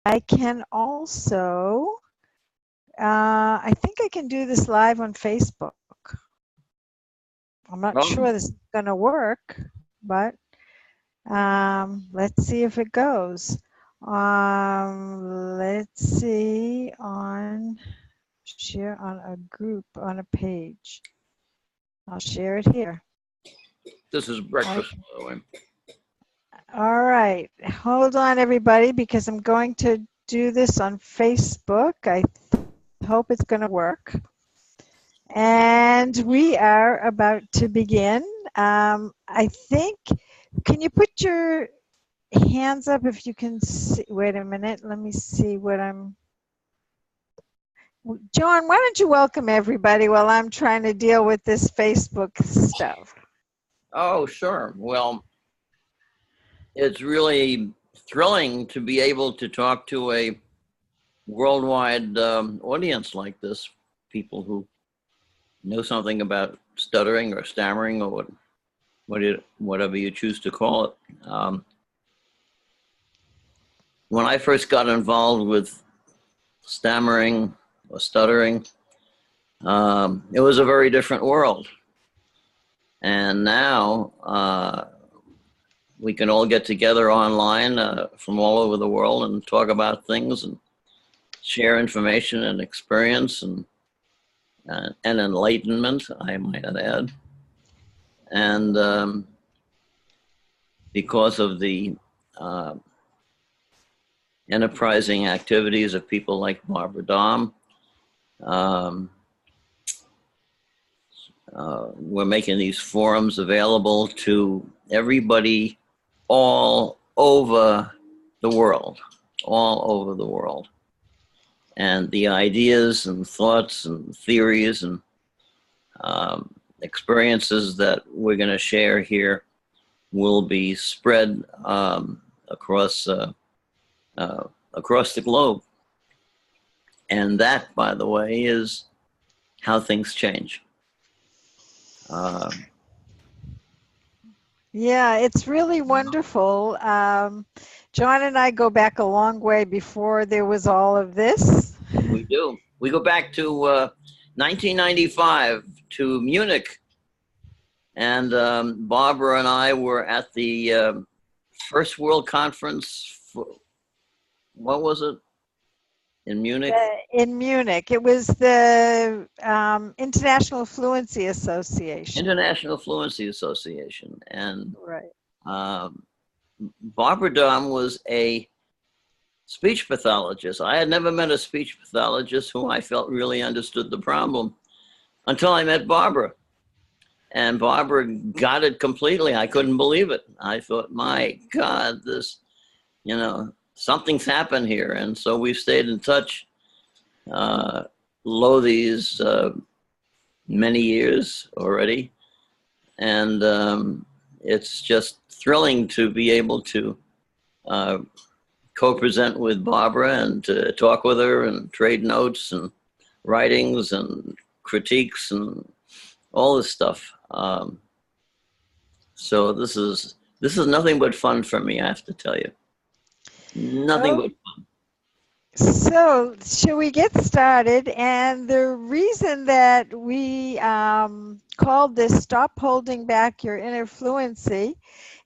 I can also, I think I can do this live on Facebook. I'm not Oh, sure this is going to work, but let's see if it goes. Let's see on share on a group on a page. I'll share it here. this is Okay. breakfast, by the way. All right. Hold on, everybody, because I'm going to do this on Facebook. I hope it's going to work. And we are about to begin. I think, can you put your hands up if you can see? Wait a minute. Let me see what I'm. John, why don't you welcome everybody while I'm trying to deal with this Facebook stuff? Oh, sure. Well, it's really thrilling to be able to talk to a worldwide audience like this, people who know something about stuttering or stammering or whatever you choose to call it. When I first got involved with stammering or stuttering, it was a very different world. And now we can all get together online from all over the world and talk about things and share information and experience and enlightenment, I might add. And because of the uh, enterprising activities of people like Barbara Dahm, um, we're making these forums available to everybody all over the world, all over the world. And the ideas and thoughts and theories and experiences that we're going to share here will be spread across across the globe. And that, by the way, is how things change. Yeah, it's really wonderful. John and I go back a long way before there was all of this. We do. We go back to 1995 to Munich, and Barbara and I were at the first World Conference. What was it in Munich? In Munich, it was the International Fluency Association. International Fluency Association, and Right. um, Barbara Dahm was a speech pathologist. I had never met a speech pathologist who I felt really understood the problem until I met Barbara. And Barbara got it completely. I couldn't believe it. I thought, my God, this, something's happened here. And so we've stayed in touch, lo these many years already. And it's just thrilling to be able to co-present with Barbara and to talk with her and trade notes and writings and critiques and all this stuff. So this is nothing but fun for me, I have to tell you. Nothing but fun. So, shall we get started? And the reason that we called this Stop Holding Back Your Inner Fluency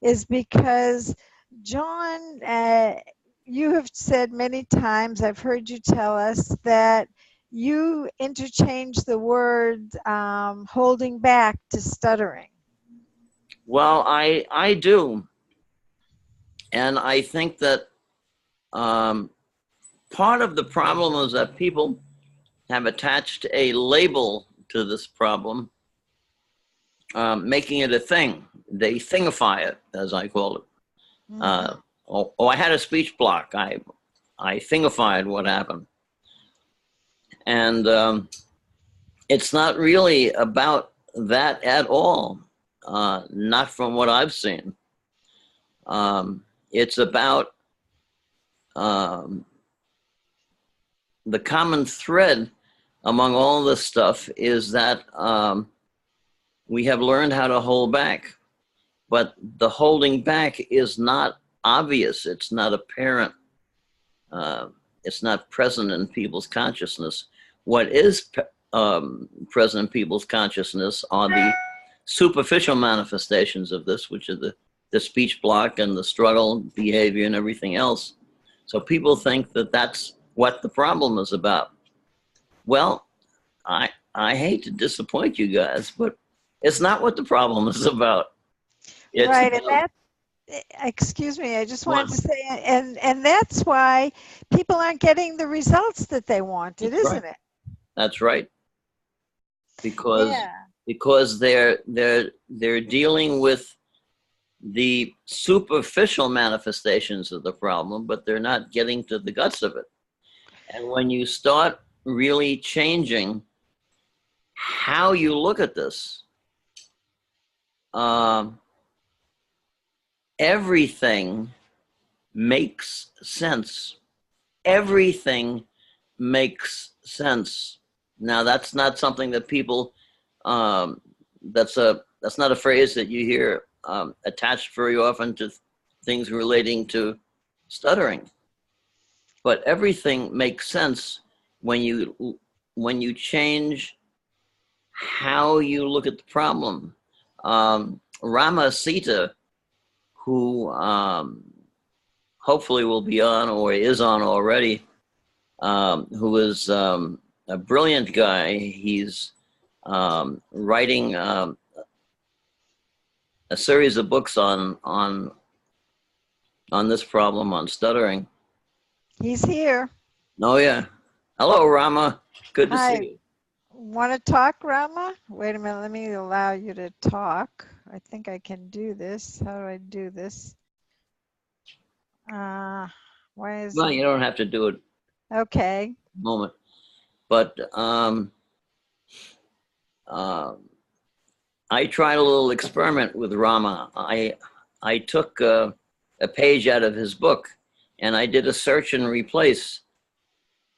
is because, John, you have said many times, I've heard you tell us that you interchange the word holding back to stuttering. Well, I do. And I think that part of the problem is that people have attached a label to this problem, making it a thing. They thingify it, as I call it. I had a speech block. I thingified what happened. And it's not really about that at all, not from what I've seen. It's about the common thread among all this stuff is that we have learned how to hold back, but the holding back is not obvious. It's not apparent. it's not present in people's consciousness. What is present in people's consciousness are the superficial manifestations of this, which are the speech block and the struggle behavior and everything else. So people think that that's what the problem is about. Well, I hate to disappoint you guys, but it's not what the problem is about. It's Right, and about that, excuse me, I just wanted one. to say, and that's why people aren't getting the results that they wanted, That's right. isn't it? That's right. Because Yeah. they're dealing with the superficial manifestations of the problem, but they're not getting to the guts of it. And when you start really changing how you look at this, um, everything makes sense. Everything makes sense. Now, that's not something that people, that's not a phrase that you hear attached very often to things relating to stuttering. But everything makes sense when you change how you look at the problem. Rama Sita, who hopefully will be on or is on already, who is a brilliant guy. He's writing a series of books on this problem, on stuttering. He's here. Oh yeah. Hello, Rama. Good to see Hi. you. Want to talk, Rama? Wait a minute, let me allow you to talk. I think I can do this. How do I do this? Why is Well, you don't have to do it okay. at the moment, but uh, I tried a little experiment with Rama. I took a page out of his book and I did a search and replace.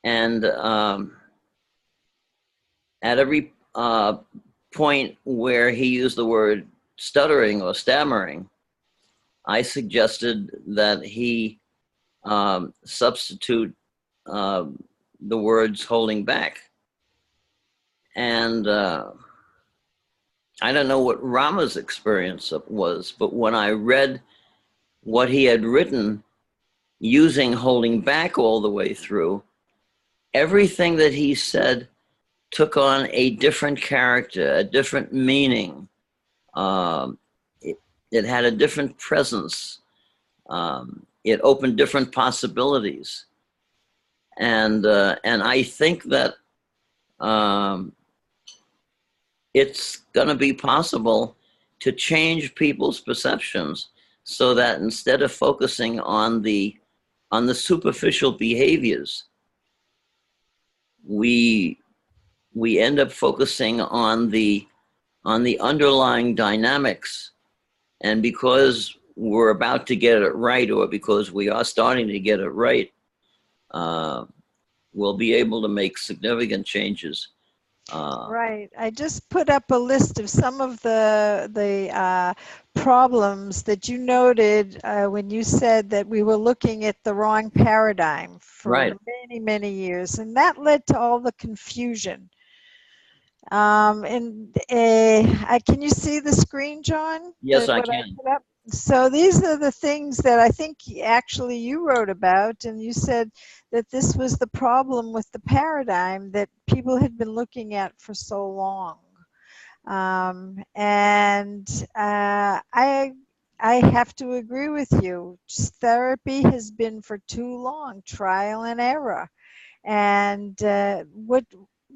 And at every point where he used the word stuttering or stammering, I suggested that he substitute the words holding back. And I don't know what Rama's experience was, but when I read what he had written using holding back all the way through, everything that he said took on a different character, a different meaning. It had a different presence. It opened different possibilities. And I think that it's going to be possible to change people's perceptions so that instead of focusing on the superficial behaviors, we end up focusing on the underlying dynamics. And because we're about to get it right, or because we are starting to get it right, we'll be able to make significant changes. Right. I just put up a list of some of the problems that you noted when you said that we were looking at the wrong paradigm Right. for many, many years, and that led to all the confusion. Can you see the screen, John? Yes, I What I can. put up? So these are the things that I think actually you wrote about, and you said that this was the problem with the paradigm that people had been looking at for so long. I have to agree with you. Therapy has been for too long, trial and error. And what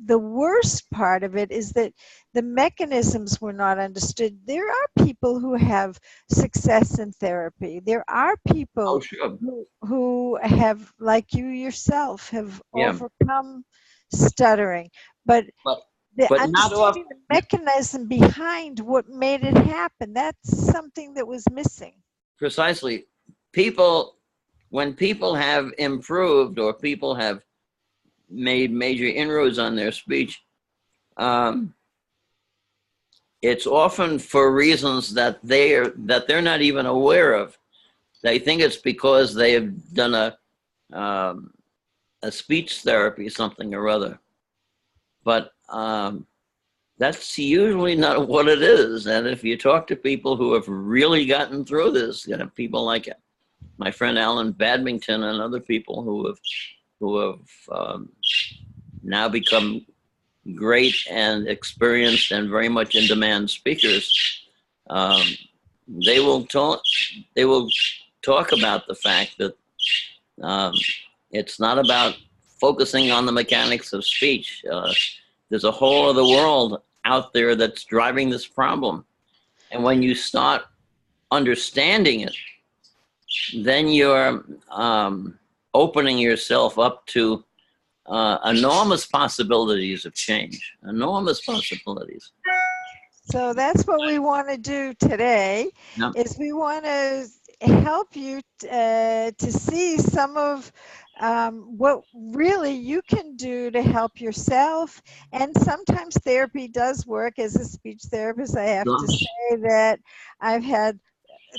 the worst part of it is that the mechanisms were not understood. There are people who have success in therapy. There are Oh, people sure. who have, like you yourself, have Yeah. overcome stuttering. But But the not off. understanding the mechanism behind what made it happen, that's something that was missing. Precisely. When people have improved or people have made major inroads on their speech, um, it's often for reasons that they're not even aware of. They think it's because they have done um, a speech therapy, something or other. But that's usually not what it is. And if you talk to people who have really gotten through this, you know, people like my friend Alan Badmington and other people who have now become great and experienced and very much in demand speakers, um, they will talk. They will talk about the fact that um, it's not about focusing on the mechanics of speech. There's a whole other world out there that's driving this problem, and when you start understanding it, then you're opening yourself up to enormous possibilities of change. Enormous possibilities. So that's what we want to do today, Now, is we want to help you to see some of what really you can do to help yourself. And sometimes therapy does work. As a speech therapist, I have to say that I've had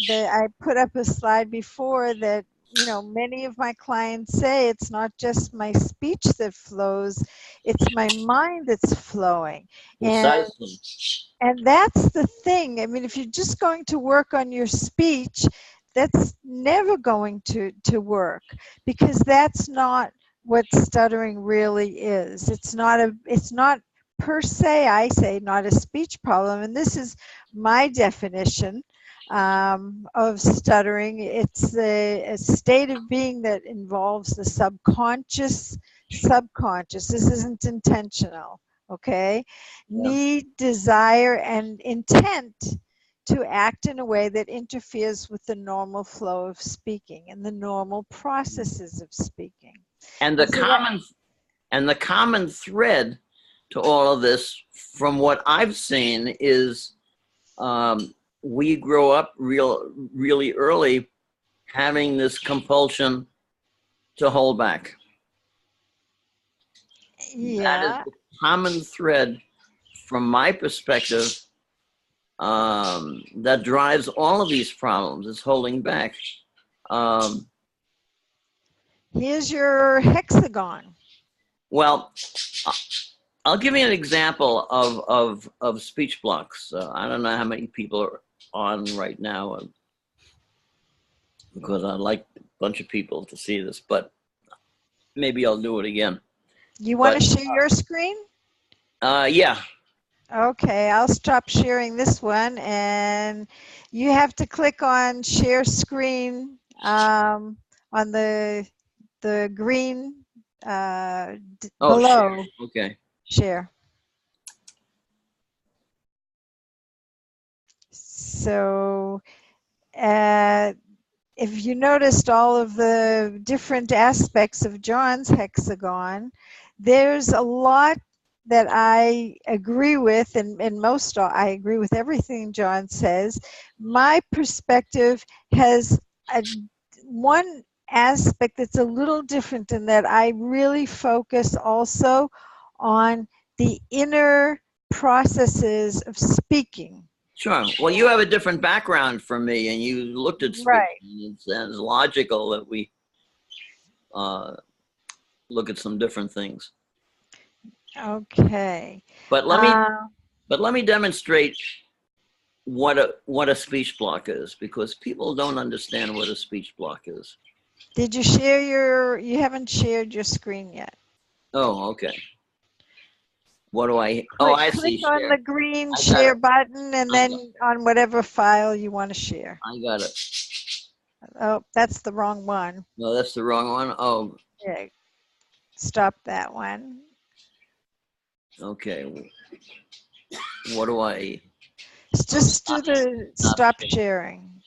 I put up a slide before that, you know, many of my clients say it's not just my speech that flows, it's my mind that's flowing. And precisely. that's the thing. I mean, if you're just going to work on your speech, that's never going to work, because that's not what stuttering really is. It's not per se, I say, not a speech problem. And this is my definition of stuttering. It's a state of being that involves the subconscious. This isn't intentional, okay? Yeah. Need, desire, and intent to act in a way that interferes with the normal flow of speaking and the normal processes of speaking. And And so that, the common thread to all of this, from what I've seen, is we grow up really early having this compulsion to hold back. That is yeah, the common thread, from my perspective, that drives all of these problems, is holding back. Um, here's your hexagon. well, I'll give you an example of speech blocks. I don't know how many people are on right now, because I'd like a bunch of people to see this, but maybe I'll do it again. You want But to share your screen? yeah, Okay, I'll stop sharing this one, and you have to click on share screen on the green oh, share. below Okay. share. So if you noticed all of the different aspects of John's hexagon, there's a lot that I agree with, and most I agree with everything John says. My perspective has one aspect that's a little different, in that I really focus also on the inner processes of speaking. Sure. Well, you have a different background from me, and you looked at speech, Right. and it's logical that we uh, look at some different things. Okay. But Uh, let me demonstrate what a speech block is, because people don't understand what a speech block is. did you share you haven't shared your screen yet. Oh, okay. What do I? Oh, I Click see. on Share. the green I got share it. button, and I got. then on whatever file you want to share. I got it. Oh, that's the wrong one. No, that's the wrong one. Oh, Yeah, stop that one. okay. What do I? Oh, Just do the stop share. sharing.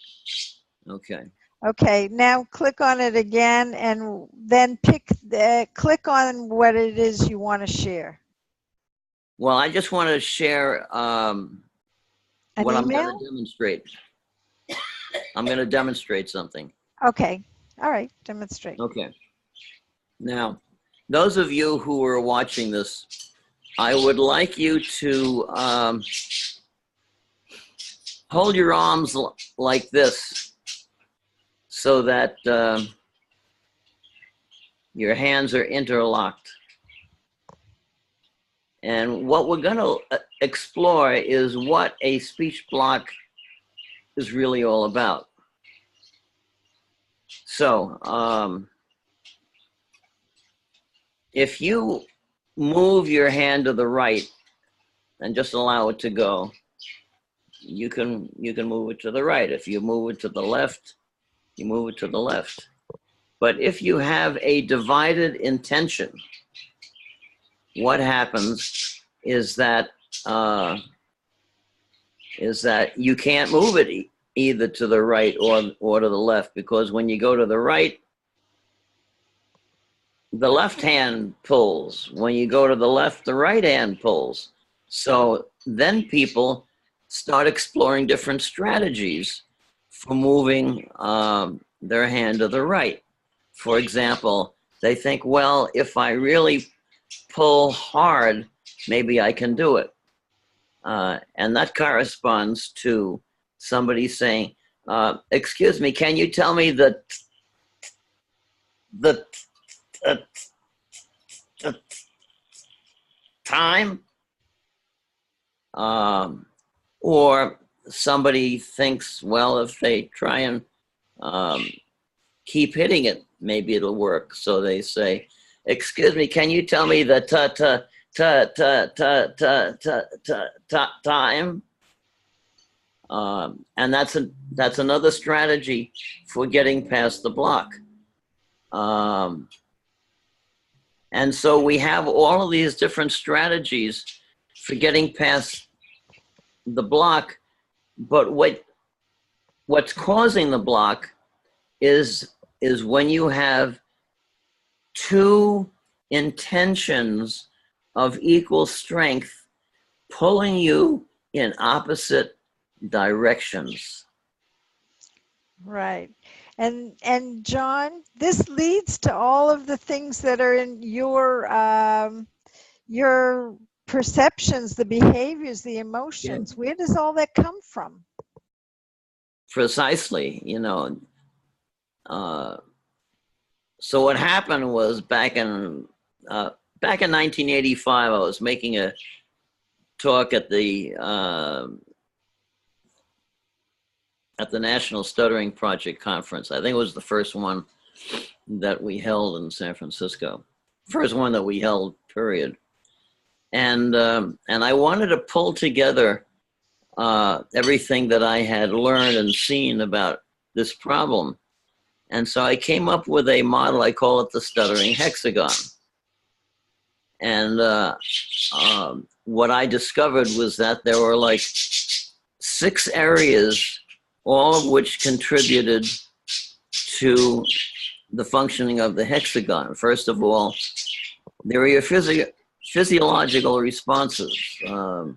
Okay. Okay, now click on it again, and then click on what it is you want to share. Well, I just want to share An what I'm going to email? demonstrate. I'm going to demonstrate something. Okay, all right, demonstrate. Okay. Now, those of you who are watching this, I would like you to hold your arms like this, so that Your hands are interlocked. And what we're going to explore is what a speech block is really all about. So, if you move your hand to the right and just allow it to go, you can move it to the right. If you move it to the left, you move it to the left. But if you have a divided intention, what happens is that you can't move it either to the right or to the left, because when you go to the right, the left hand pulls. When you go to the left, the right hand pulls. So then people start exploring different strategies for moving their hand to the right. For example, they think, well, if I really pull hard, maybe I can do it. And that corresponds to somebody saying, excuse me, can you tell me the time? Or somebody thinks, well, if they try and keep hitting it, maybe it'll work. So they say, excuse me, can you tell me the time? And that's another strategy for getting past the block. And so we have all of these different strategies for getting past the block, but what's causing the block is when you have two intentions of equal strength pulling you in opposite directions. Right. And John, this leads to all of the things that are in your perceptions, the behaviors, the emotions. Yeah. Where does all that come from? Precisely, so what happened was back in 1985, I was making a talk at the National Stuttering Project Conference. I think it was the first one that we held in San Francisco. First one that we held, period. And I wanted to pull together everything that I had learned and seen about this problem. And so I came up with a model, I call it the stuttering hexagon. And what I discovered was that there were like 6 areas, all of which contributed to the functioning of the hexagon. First of all, there are your physiological responses. The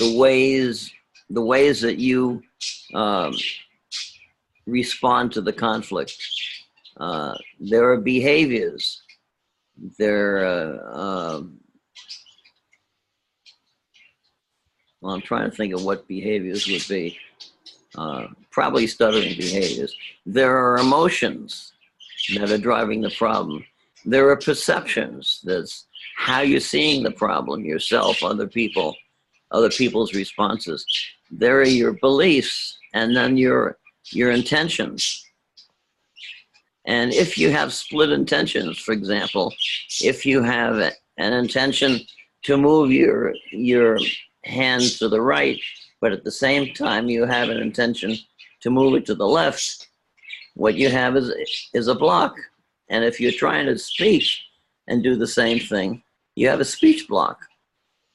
ways that you respond to the conflict. There are behaviors. Well, I'm trying to think of what behaviors would be. Probably stuttering behaviors. There are emotions that are driving the problem. There are perceptions. That's how you're seeing the problem, yourself, other people, other people's responses. There are your beliefs, and then your intentions. And if you have split intentions, for example, if you have an intention to move your hand to the right, but at the same time you have an intention to move it to the left, what you have is a block. And if you're trying to speak and do the same thing, you have a speech block.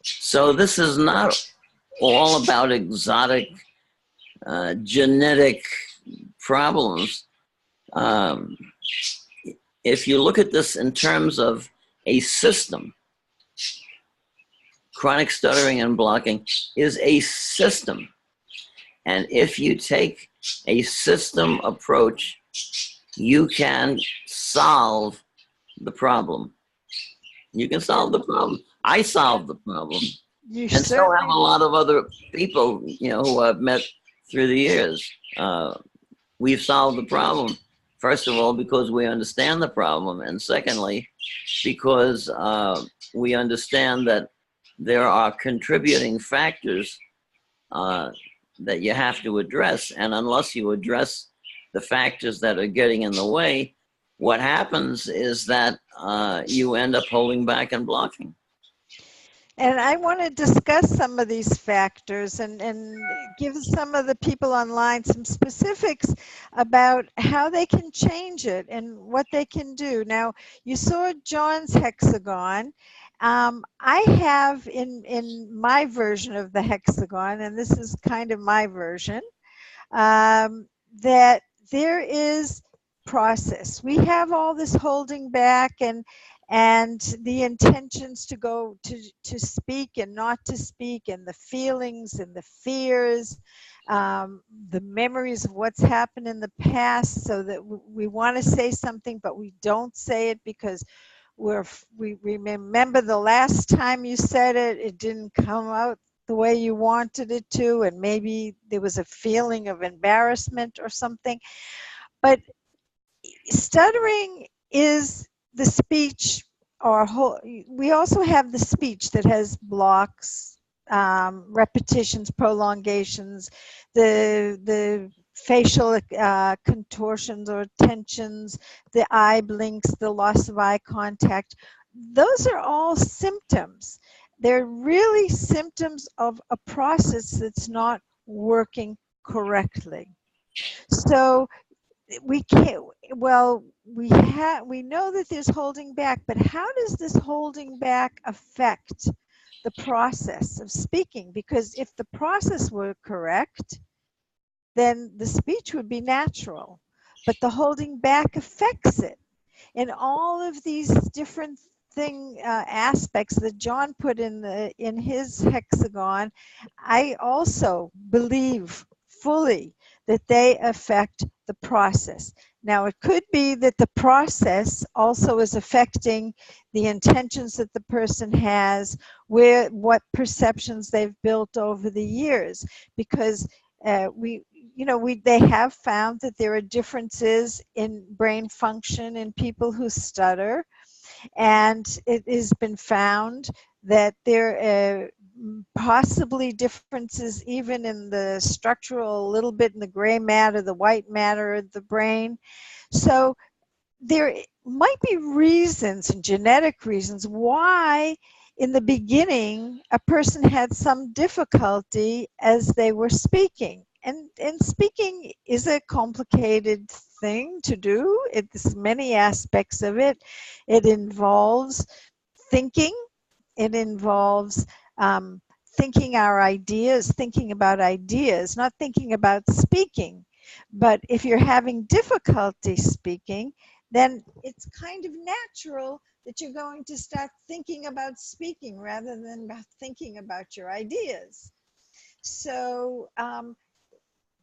So this is not all about exotic genetic problems. If you look at this in terms of a system, chronic stuttering and blocking is a system. And if you take a system approach, you can solve the problem. You can solve the problem. I solved the problem. And so have a lot of other people, who I've met through the years. we've solved the problem. First of all, because we understand the problem, and secondly, because we understand that there are contributing factors uh, that you have to address. And unless you address the factors that are getting in the way, what happens is that you end up holding back and blocking. And I want to discuss some of these factors and give some of the people online some specifics about how they can change it and what they can do. Now, you saw John's hexagon. I have in my version of the hexagon, and this is kind of my version, that there is process. We have all this holding back and the intentions to go to speak and not to speak, and the feelings and the fears, the memories of what's happened in the past, so that we want to say something but we don't say it because we remember the last time you said it, it didn't come out the way you wanted it to, and maybe there was a feeling of embarrassment or something. But stuttering is the speech, or we also have the speech that has blocks, repetitions, prolongations, the facial contortions or tensions, the eye blinks, the loss of eye contact. Those are all symptoms. They're really symptoms of a process that's not working correctly. So we can't, well, we know that there's holding back, but how does this holding back affect the process of speaking? Because if the process were correct, then the speech would be natural, but the holding back affects it. And all of these different aspects that John put in his hexagon, I also believe fully that they affect the process. Now, it could be that the process also is affecting the intentions that the person has, what perceptions they've built over the years, because they have found that there are differences in brain function in people who stutter, and it has been found that there are possibly differences even in the structural, a little bit in the gray matter, the white matter of the brain. So there might be reasons, genetic reasons, why in the beginning a person had some difficulty as they were speaking. And speaking is a complicated thing to do. It's many aspects of it. It involves thinking. It involves thinking our ideas, thinking about ideas, not thinking about speaking. But if you're having difficulty speaking, then it's kind of natural that you're going to start thinking about speaking rather than about thinking about your ideas. So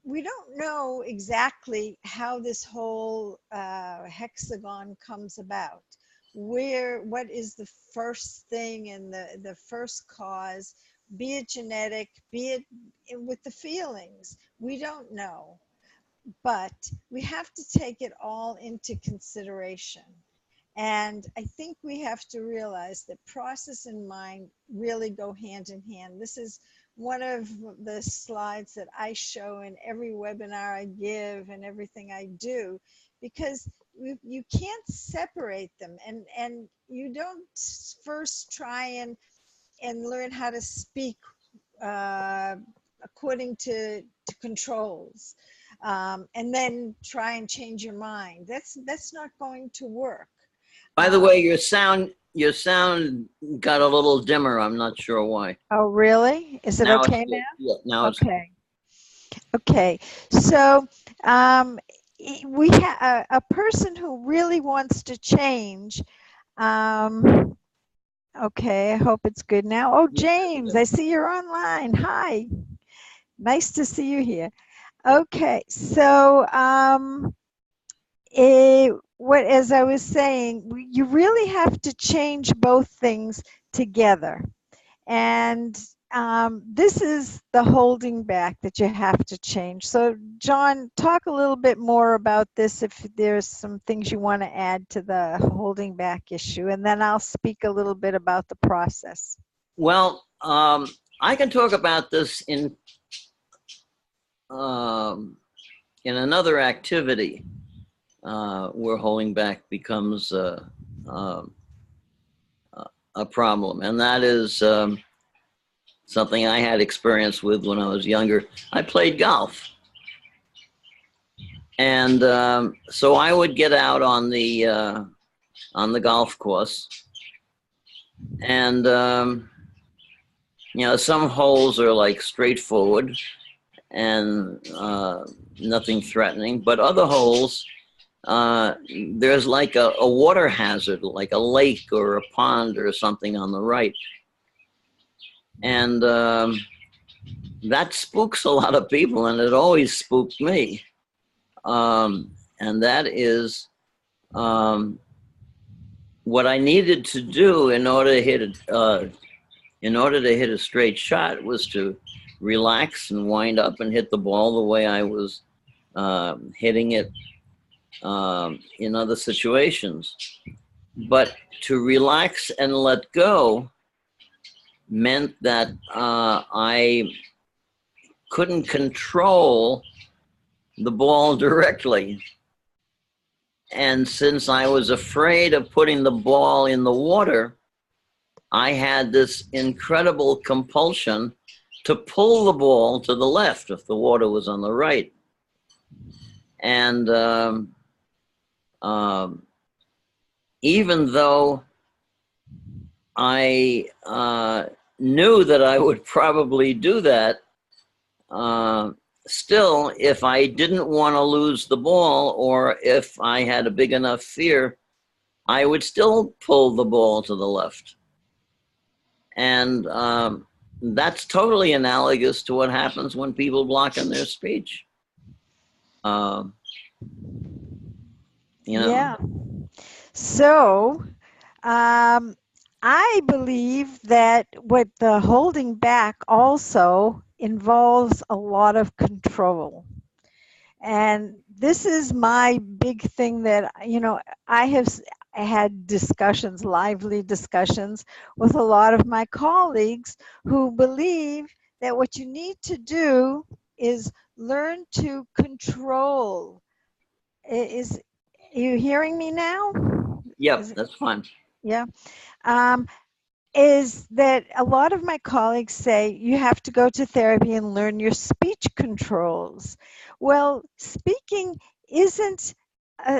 we don't know exactly how this whole hexagon comes about. What is the first thing and the first cause, be it genetic, be it with the feelings? We don't know, but we have to take it all into consideration. And I think we have to realize that process and mind really go hand in hand. This is one of the slides that I show in every webinar I give and everything I do, because you can't separate them, and you don't first try and learn how to speak according to controls, and then try and change your mind. That's not going to work. By the way, your sound got a little dimmer. I'm not sure why. Oh, really? Is it Now it's okay good. now? Yeah, now it's good. Okay. Okay. So um, we have a person who really wants to change. Um, okay, I hope it's good now. Oh, James, I see you're online. Hi. Nice to see you here. Okay, so as I was saying, you really have to change both things together. And this is the holding back that you have to change. So, John, talk a little bit more about this if there's some things you want to add to the holding back issue, and then I'll speak a little bit about the process. Well, I can talk about this um, in another activity where holding back becomes a problem, and that is something I had experience with when I was younger. I played golf, and so I would get out on the golf course, and you know, some holes are like straightforward and nothing threatening, but other holes, there's like a water hazard, like a lake or a pond or something on the right. And that spooks a lot of people, and it always spooked me. And that is what I needed to do in order to hit a straight shot was to relax and wind up and hit the ball the way I was hitting it in other situations. But to relax and let go meant that I couldn't control the ball directly. And since I was afraid of putting the ball in the water, I had this incredible compulsion to pull the ball to the left if the water was on the right. And even though I knew that I would probably do that, still, if I didn't want to lose the ball or if I had a big enough fear, I would still pull the ball to the left. And that's totally analogous to what happens when people block in their speech. You know? Yeah. So, I believe that what the holding back also involves a lot of control. And this is my big thing that, you know, I have had discussions, lively discussions with a lot of my colleagues who believe that what you need to do is learn to control. Is you hearing me now? Yep, that's fine. Yeah. Um, is that a lot of my colleagues say you have to go to therapy and learn your speech controls. Well, speaking isn't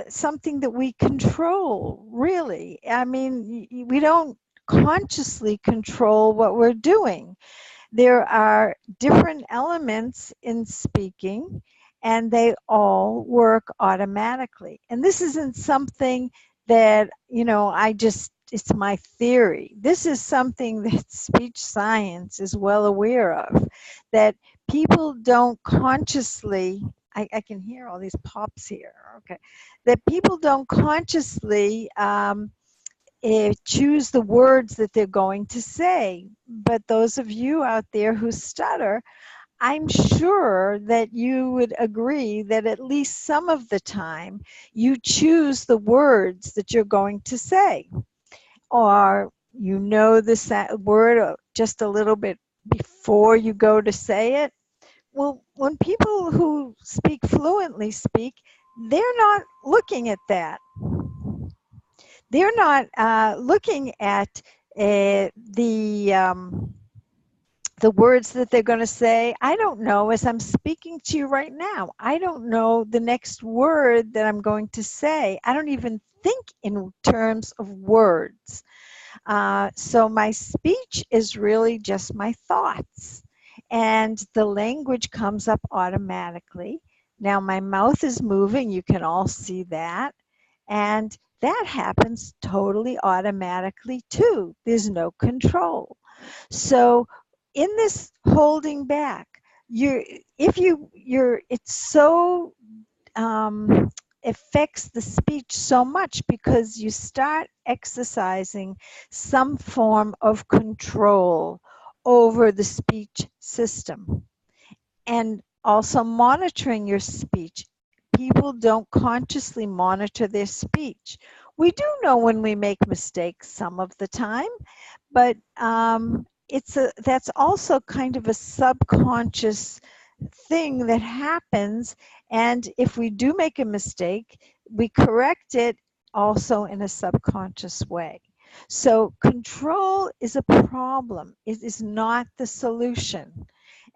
something that we control, really. I mean, we don't consciously control what we're doing. There are different elements in speaking, and they all work automatically. And this isn't something that, you know, it's my theory. This is something that speech science is well aware of, that people don't consciously, I can hear all these pops here, okay, that people don't consciously choose the words that they're going to say. But those of you out there who stutter, I'm sure that you would agree that at least some of the time you choose the words that you're going to say, or you know the word just a little bit before you go to say it. Well, when people who speak fluently speak, they're not looking at that. They're not looking at the words that they're going to say. I don't know, as I'm speaking to you right now, I don't know the next word that I'm going to say. I don't even think in terms of words. So my speech is really just my thoughts, and the language comes up automatically. Now my mouth is moving, you can all see that, and that happens totally automatically too. There's no control. So in this holding back, it's so affects the speech so much because you start exercising some form of control over the speech system, and also monitoring your speech. People don't consciously monitor their speech. We do know when we make mistakes some of the time, but that's also kind of a subconscious thing that happens. And if we do make a mistake, we correct it also in a subconscious way. So control is a problem. It is not the solution.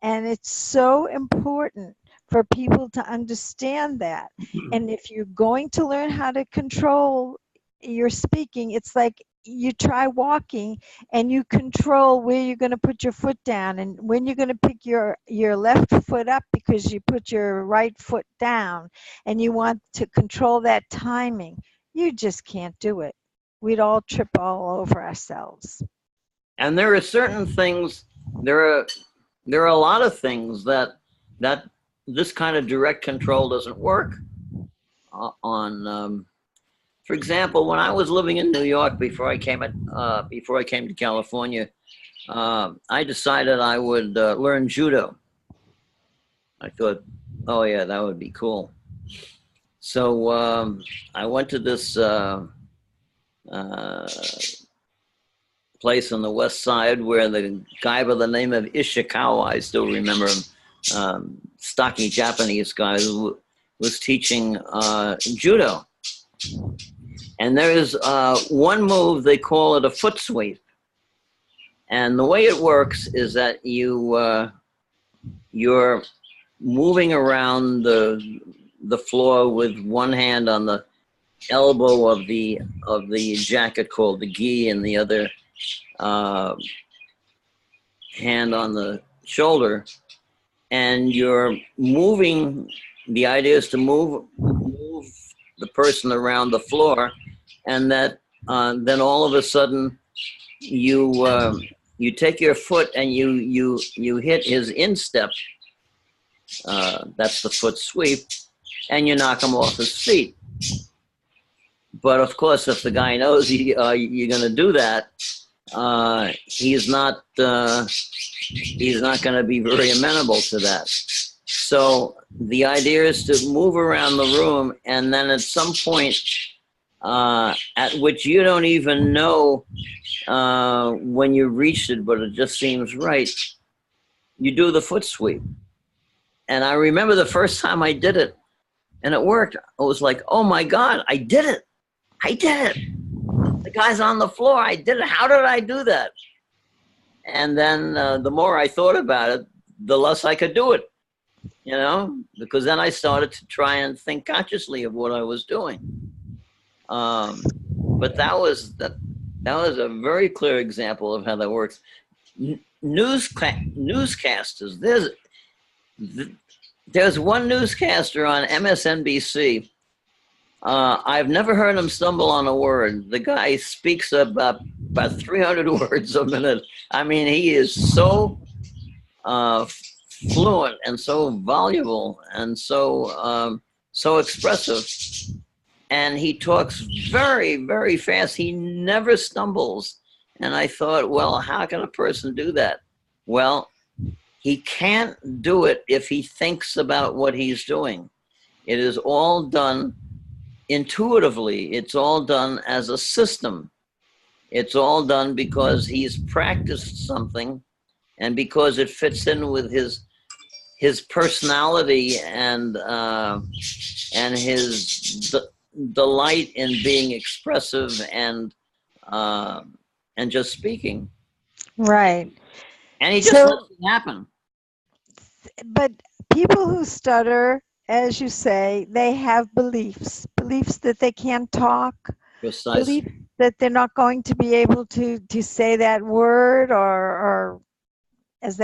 And it's so important for people to understand that. And if you're going to learn how to control your speaking, it's like you try walking and you control where you're going to put your foot down and when you're going to pick your left foot up because you put your right foot down, and you want to control that timing. You just can't do it. We'd all trip all over ourselves. And there are certain things, there are a lot of things that this kind of direct control doesn't work on. For example, when I was living in New York before I came to California, I decided I would learn judo. I thought, oh yeah, that would be cool. So I went to this place on the west side where the guy by the name of Ishikawa, I still remember him, stocky Japanese guy, who was teaching judo. And there is one move, they call it a foot sweep. And the way it works is that you're moving around the floor with one hand on the elbow of the jacket called the gi, and the other hand on the shoulder, and you're moving. The idea is to move the person around the floor, and that then all of a sudden you take your foot and you hit his instep. That's the foot sweep, and you knock him off his feet. But of course, if the guy knows you're going to do that, he's not going to be very amenable to that. So the idea is to move around the room, and then at some point at which you don't even know when you reached it, but it just seems right, you do the foot sweep. And I remember the first time I did it, and it worked. I was like, oh my God, I did it. I did it. The guy's on the floor. I did it. How did I do that? And then the more I thought about it, the less I could do it, you know, because then I started to try and think consciously of what I was doing. But that was a very clear example of how that works. Newscasters. There's one newscaster on MSNBC. I've never heard him stumble on a word. The guy speaks about 300 words a minute. I mean, he is so fluent and so voluble and so expressive. And he talks very, very fast. He never stumbles. And I thought, well, how can a person do that? Well, he can't do it if he thinks about what he's doing. It is all done intuitively. It's all done as a system. It's all done because he's practiced something and because it fits in with his personality and his delight in being expressive and just speaking. Right. And he just lets it happen. But people who stutter, as you say, they have beliefs that they can't talk, Precisely. beliefs that they're not going to be able to say that word, or as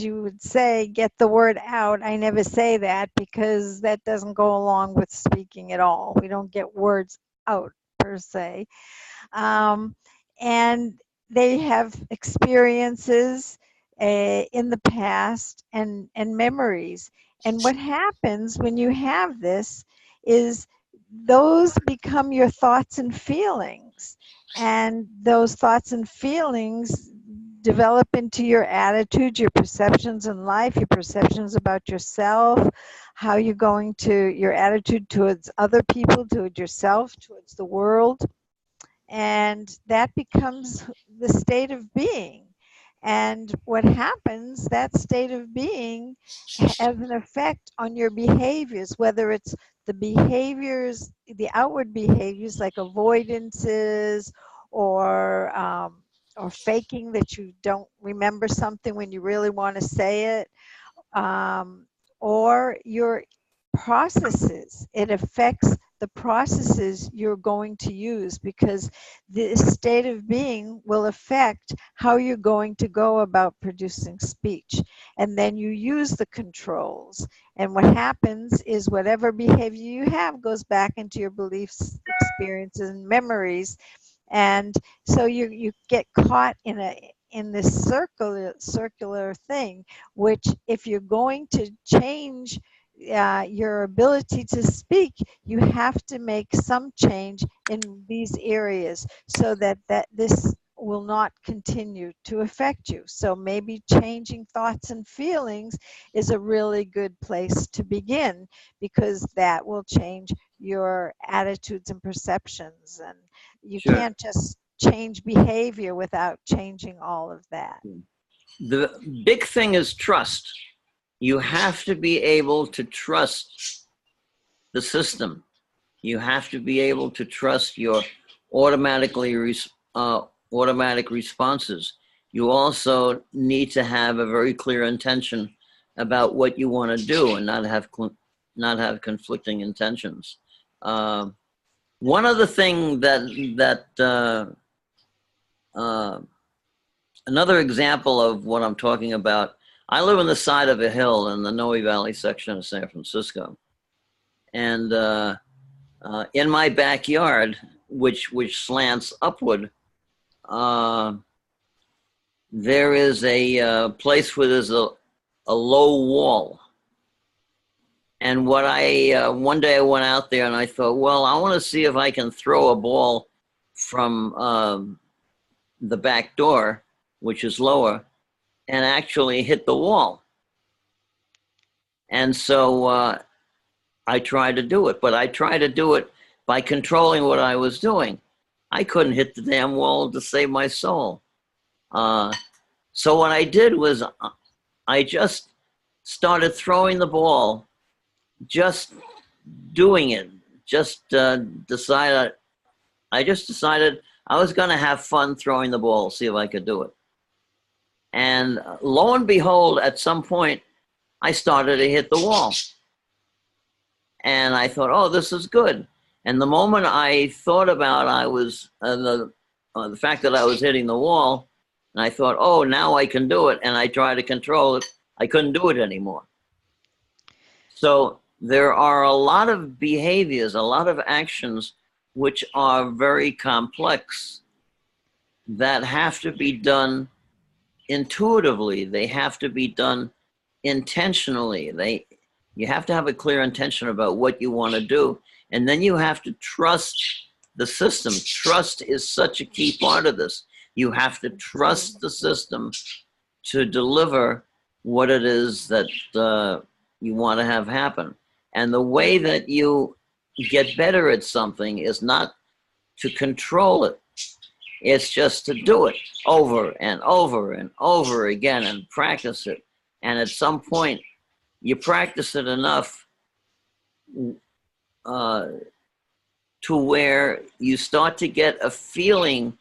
you would say, get the word out. I never say that because that doesn't go along with speaking at all. We don't get words out per se. And they have experiences in the past and memories. And what happens when you have this is those become your thoughts and feelings. And those thoughts and feelings develop into your attitude, your perceptions in life, your perceptions about yourself, how you're going to, your attitude towards other people, towards yourself, towards the world. And that becomes the state of being. And what happens, that state of being has an effect on your behaviors, whether it's the behaviors, the outward behaviors like avoidances, or or faking that you don't remember something when you really want to say it, um, or your processes. It affects the processes you're going to use, because this state of being will affect how you're going to go about producing speech. And then you use the controls. And what happens is whatever behavior you have goes back into your beliefs, experiences, and memories. And so you get caught in this circular thing, which if you're going to change your ability to speak, you have to make some change in these areas so that this will not continue to affect you. So maybe changing thoughts and feelings is a really good place to begin, because that will change your attitudes and perceptions. And you Sure. can't just change behavior without changing all of that. The big thing is trust. You have to be able to trust the system. You have to be able to trust your automatic responses. You also need to have a very clear intention about what you want to do, and not have conflicting intentions. One other thing uh, another example of what I'm talking about. I live on the side of a hill in the Noe Valley section of San Francisco, and in my backyard, which slants upward, uh, there is a place where there's a low wall. And what one day I went out there and I thought, well, I want to see if I can throw a ball from the back door, which is lower, and actually hit the wall. And so I tried to do it, but I tried to do it by controlling what I was doing. I couldn't hit the damn wall to save my soul. So what I did was I just started throwing the ball, just doing it. Just decided. I just decided I was going to have fun throwing the ball, see if I could do it. And lo and behold, at some point, I started to hit the wall. And I thought, oh, this is good. And the moment I thought about the fact that I was hitting the wall, and I thought, oh, now I can do it, and I tried to control it, I couldn't do it anymore. So there are a lot of behaviors, a lot of actions which are very complex that have to be done intuitively. They have to be done intentionally. You have to have a clear intention about what you want to do. And then you have to trust the system. Trust is such a key part of this. You have to trust the system to deliver what it is that you want to have happen. And the way that you get better at something is not to control it. It's just to do it over and over and over again and practice it. And at some point, you practice it enough to where you start to get a feeling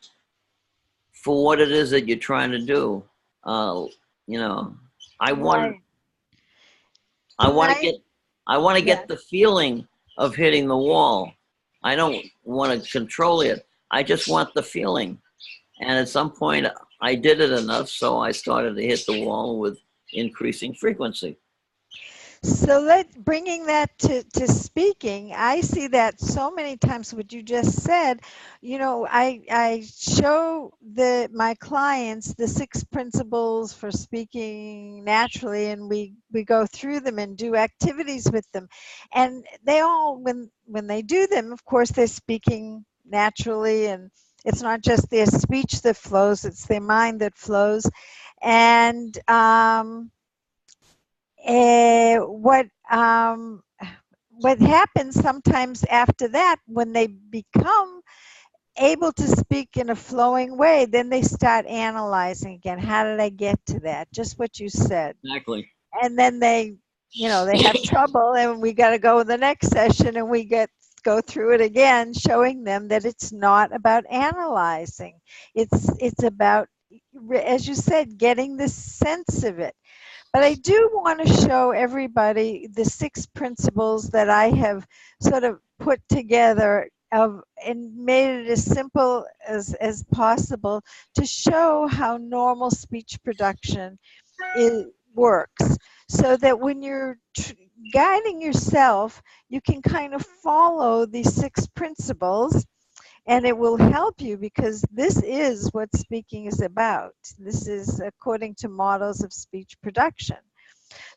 for what it is that you're trying to do. You know, I want Right. I want to Tonight, get I want to yeah. get the feeling of hitting the wall. I don't want to control it. I just want the feeling. And at some point, I did it enough, so I started to hit the wall with increasing frequency. So bringing that to speaking, I see that so many times what you just said. You know, I show my clients the 6 principles for speaking naturally, and we go through them and do activities with them. And they all, when they do them, of course, they're speaking naturally, and It's not just their speech that flows, it's their mind that flows. And eh, what um, what happens sometimes after that, when they become able to speak in a flowing way, then they start analyzing again. How did I get to that? Just what you said. Exactly. And then they have trouble, and we got to go to the next session, and we go through it again, showing them that it's not about analyzing. It's about, as you said, getting the sense of it. But I do want to show everybody the 6 principles that I have sort of put together of and made it as simple as possible to show how normal speech production works, so that when you're guiding yourself, you can kind of follow these 6 principles, and it will help you, because this is what speaking is about. This is according to models of speech production.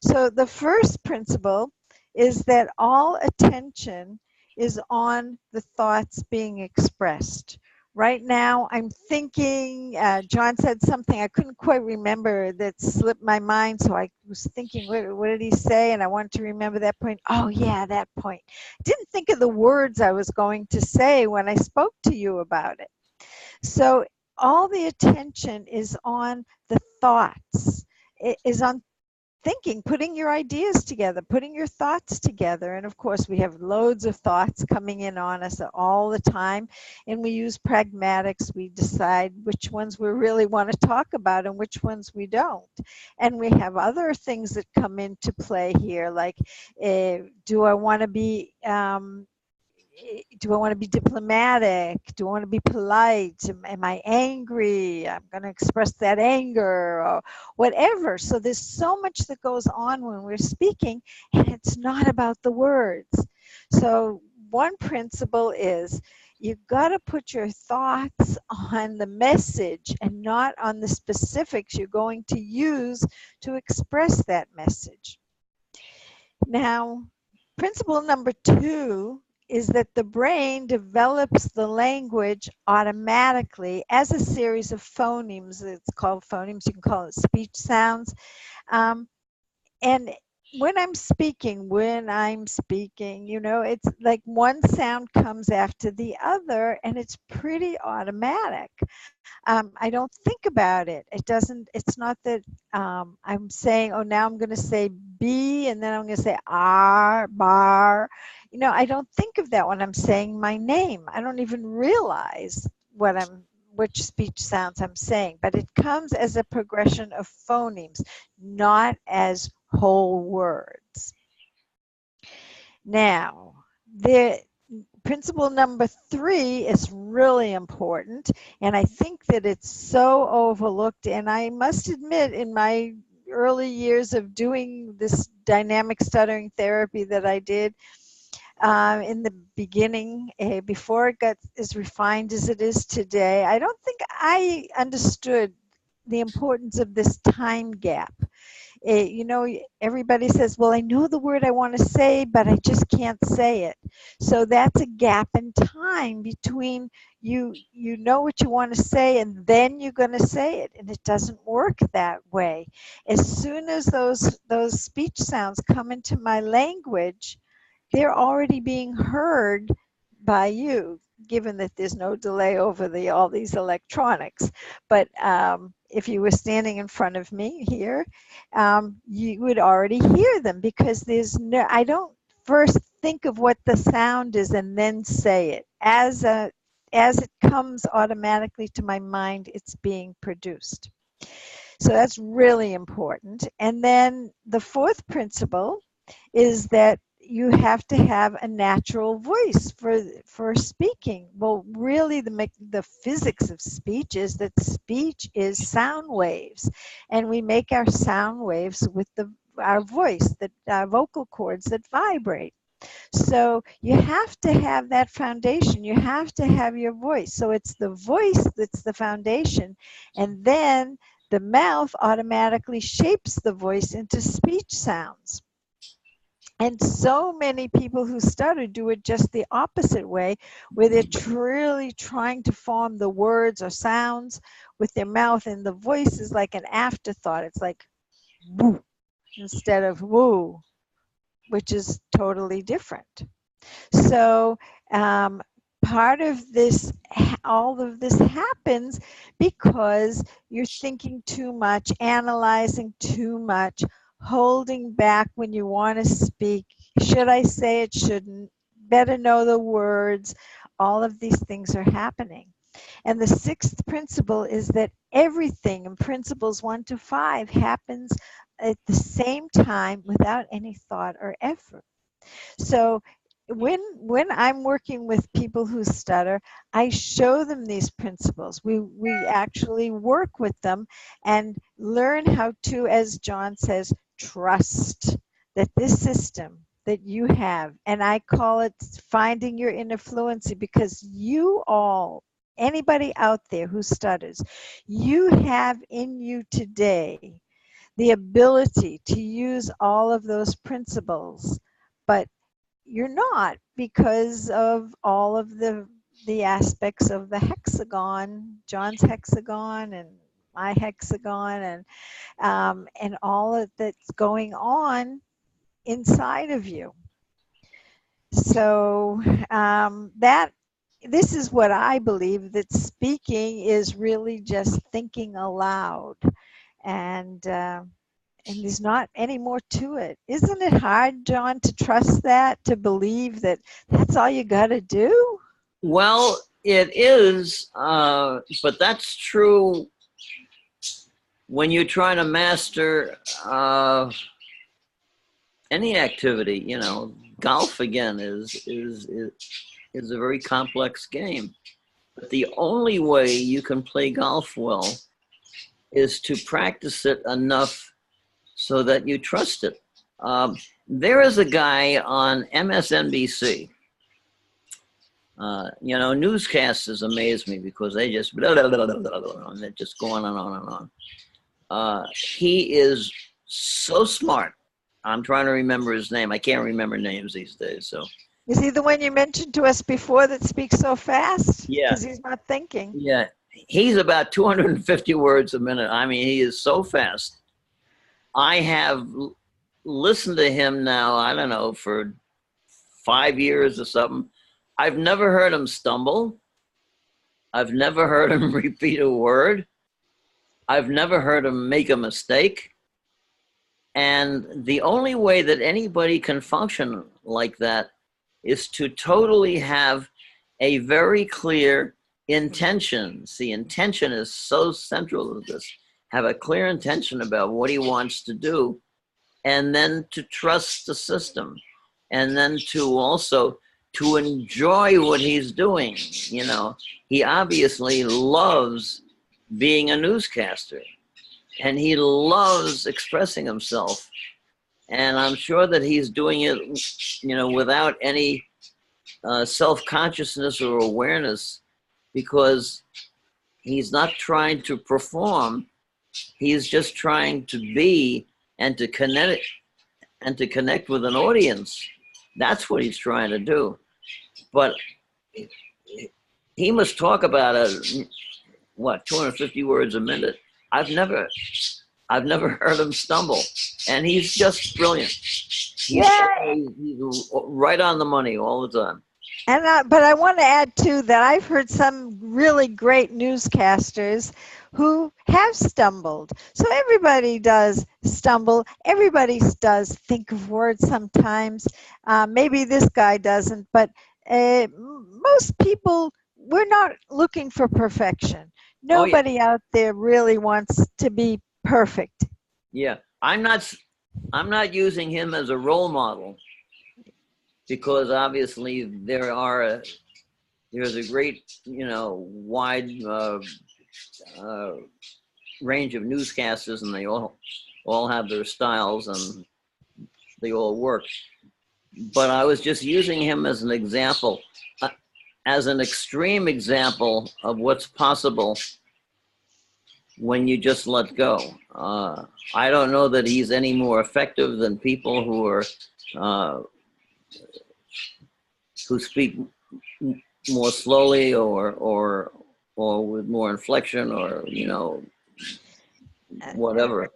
So the first principle is that all attention is on the thoughts being expressed. Right now, I'm thinking, John said something I couldn't quite remember that slipped my mind, so I was thinking, what did he say? And I wanted to remember that point. Oh, yeah, that point. I didn't think of the words I was going to say when I spoke to you about it. So all the attention is on the thoughts. It is on thinking, putting your ideas together, putting your thoughts together. And of course, we have loads of thoughts coming in on us all the time. And we use pragmatics. We decide which ones we really want to talk about and which ones we don't. And we have other things that come into play here, like do I want to be do I want to be diplomatic? Do I want to be polite? Am I angry? I'm going to express that anger or whatever. So there's so much that goes on when we're speaking, and it's not about the words. So one principle is you've got to put your thoughts on the message and not on the specifics you're going to use to express that message. Now, principle number 2 is that the brain develops the language automatically as a series of phonemes. It's called phonemes. You can call it speech sounds. And when I'm speaking, it's like one sound comes after the other, and it's pretty automatic. I don't think about it. It's not that I'm saying, oh, now I'm going to say B, and then I'm going to say R, bar. I don't think of that when I'm saying my name. I don't even realize which speech sounds I'm saying, but it comes as a progression of phonemes, not as whole words. Now, the principle number 3 is really important, and I think that it's so overlooked. And I must admit, in my early years of doing this dynamic stuttering therapy that I did in the beginning, before it got as refined as it is today, I don't think I understood the importance of this time gap. Everybody says, well, I know the word I want to say, but I just can't say it. So that's a gap in time between you know what you want to say, and then you're going to say it. And it doesn't work that way. As soon as those speech sounds come into my language, they're already being heard by you, given that there's no delay over all these electronics. But if you were standing in front of me here, you would already hear them, because I don't first think of what the sound is and then say it. As it comes automatically to my mind, it's being produced. So that's really important. And then the 4th principle is that you have to have a natural voice for speaking. Well, really, the physics of speech is that speech is sound waves, and we make our sound waves with our voice, our vocal cords that vibrate. So you have to have that foundation. You have to have your voice. So it's the voice that's the foundation, and then the mouth automatically shapes the voice into speech sounds. And so many people who stutter do it just the opposite way, where they're really trying to form the words or sounds with their mouth, and the voice is like an afterthought. It's like woo instead of woo, which is totally different. So um, part of this, all of this happens because you're thinking too much, analyzing too much, holding back when you want to speak. Should I say it? Shouldn't? Better know the words. All of these things are happening. And the sixth principle is that everything in principles 1 to 5 happens at the same time without any thought or effort. So when I'm working with people who stutter, I show them these principles. We actually work with them and learn how to, as John says, trust that this system that you have, and I call it finding your inner fluency, because you all, anybody out there who stutters, you have in you today the ability to use all of those principles, but you're not, because of all of the aspects of the hexagon, John's hexagon and my hexagon, and all of that's going on inside of you. So that this is what I believe, that speaking is really just thinking aloud, and there's not any more to it. Isn't it hard, John, to trust that, to believe that that's all you got to do? Well, it is, but that's true when you're trying to master any activity. You know, golf again is a very complex game. But the only way you can play golf well is to practice it enough so that you trust it. There is a guy on MSNBC. You know, newscasters amaze me because they just blah, blah, blah, blah, blah, blah, and they're just going on and on. He is so smart. I'm trying to remember his name. I can't remember names these days. So Is he the one you mentioned to us before that speaks so fast? yeah, Because he's not thinking. yeah, he's about 250 words a minute. I mean, he is so fast. I have listened to him now, I don't know, for 5 years or something. I've never heard him stumble. I've never heard him repeat a word. I've never heard him make a mistake. And the only way that anybody can function like that is to totally have a very clear intention. See, intention is so central to this. Have a clear intention about what he wants to do, and then to trust the system, and then to also to enjoy what he's doing. You know, he obviously loves being a newscaster, and he loves expressing himself. And I'm sure that he's doing it, you know, without any self-consciousness or awareness, because he's not trying to perform. He's just trying to be and to connect with an audience. That's what he's trying to do. But he must talk about 250 words a minute. I've never heard him stumble, and he's just brilliant. He's right on the money all the time. And but I want to add too that I've heard some really great newscasters who have stumbled. So everybody does stumble. Everybody does think of words sometimes. Maybe this guy doesn't, but most people, we're not looking for perfection. Nobody out there really wants to be perfect. Yeah, I'm not using him as a role model, because obviously there's a great, you know, wide range of newscasters, and they all have their styles, and they all work. But I was just using him as an example, as an extreme example of what's possible when you just let go. I don't know that he's any more effective than people who are uh, who speak more slowly or with more inflection or whatever.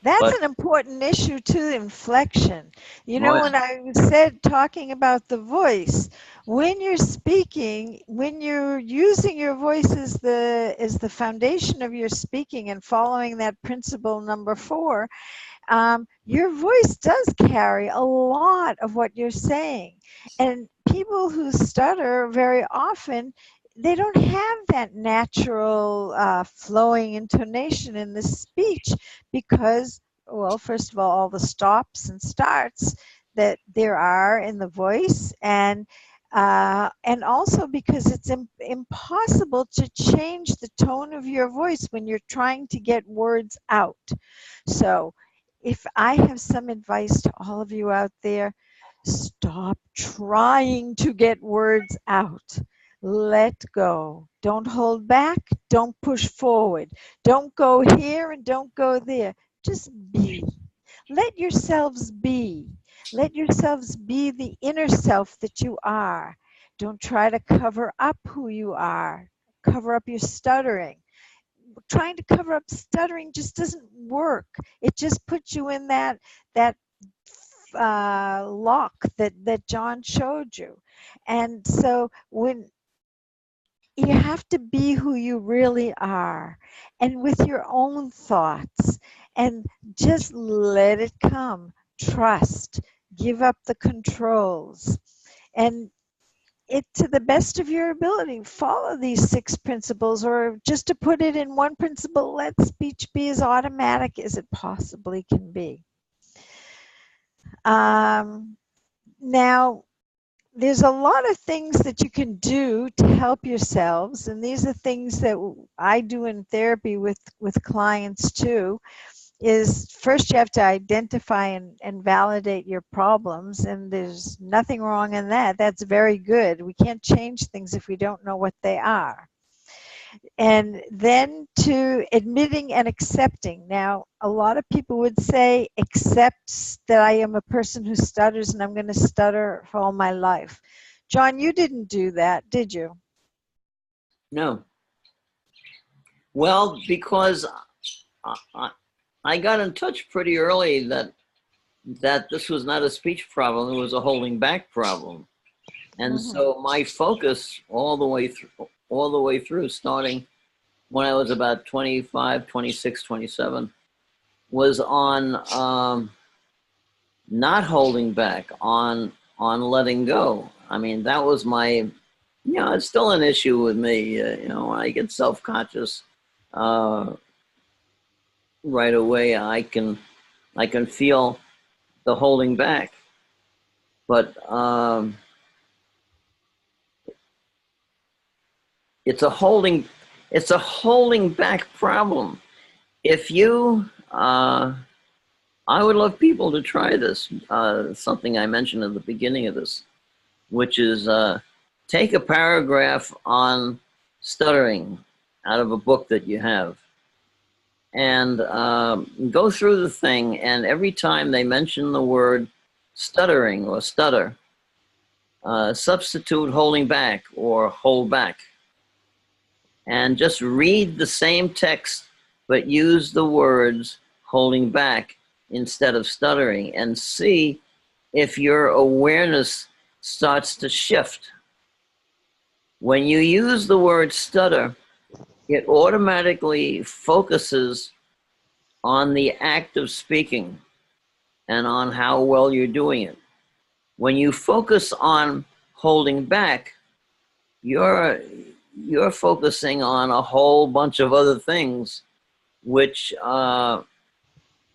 That's But an important issue too, inflection. You oh know, yeah, when I said talking about the voice, when you're speaking, when you're using your voice as the foundation of your speaking and following that principle number 4, your voice does carry a lot of what you're saying. And people who stutter very often, they don't have that natural flowing intonation in the speech because, well, first of all the stops and starts that there are in the voice, and also because it's impossible to change the tone of your voice when you're trying to get words out. So if I have some advice to all of you out there, stop trying to get words out. Let go. Don't hold back. Don't push forward. Don't go here and don't go there. Just be. Let yourselves be. Let yourselves be the inner self that you are. Don't try to cover up who you are. Cover up your stuttering. Trying to cover up stuttering just doesn't work. It just puts you in that lock that John showed you. And so when you have to be who you really are and with your own thoughts and just let it come. Trust. Give up the controls. And it to the best of your ability. Follow these 6 principles, or just to put it in one principle, let speech be as automatic as it possibly can be. Now, there's a lot of things that you can do to help yourselves, and these are things that I do in therapy with clients too. Is first you have to identify and validate your problems, and there's nothing wrong in that. That's very good. We can't change things if we don't know what they are. And then to admitting and accepting. Now, a lot of people would say, accept that I am a person who stutters and I'm going to stutter for all my life. John, you didn't do that, did you? no. Well, because I got in touch pretty early that this was not a speech problem; it was a holding back problem. And so my focus all the way through, starting when I was about 25, 26, 27, was on not holding back, on letting go. I mean, that was my, it's still an issue with me. When I get self-conscious, uh, right away, I can feel the holding back. But it's a holding, it's a holding back problem. If you, I would love people to try this. Something I mentioned at the beginning of this, which is take a paragraph on stuttering out of a book that you have, and go through the thing. And every time they mention the word stuttering or stutter, substitute holding back or hold back, and just read the same text, but use the words holding back instead of stuttering, and see if your awareness starts to shift. When you use the word stutter, it automatically focuses on the act of speaking and on how well you're doing it. When you focus on holding back, you're focusing on a whole bunch of other things, which have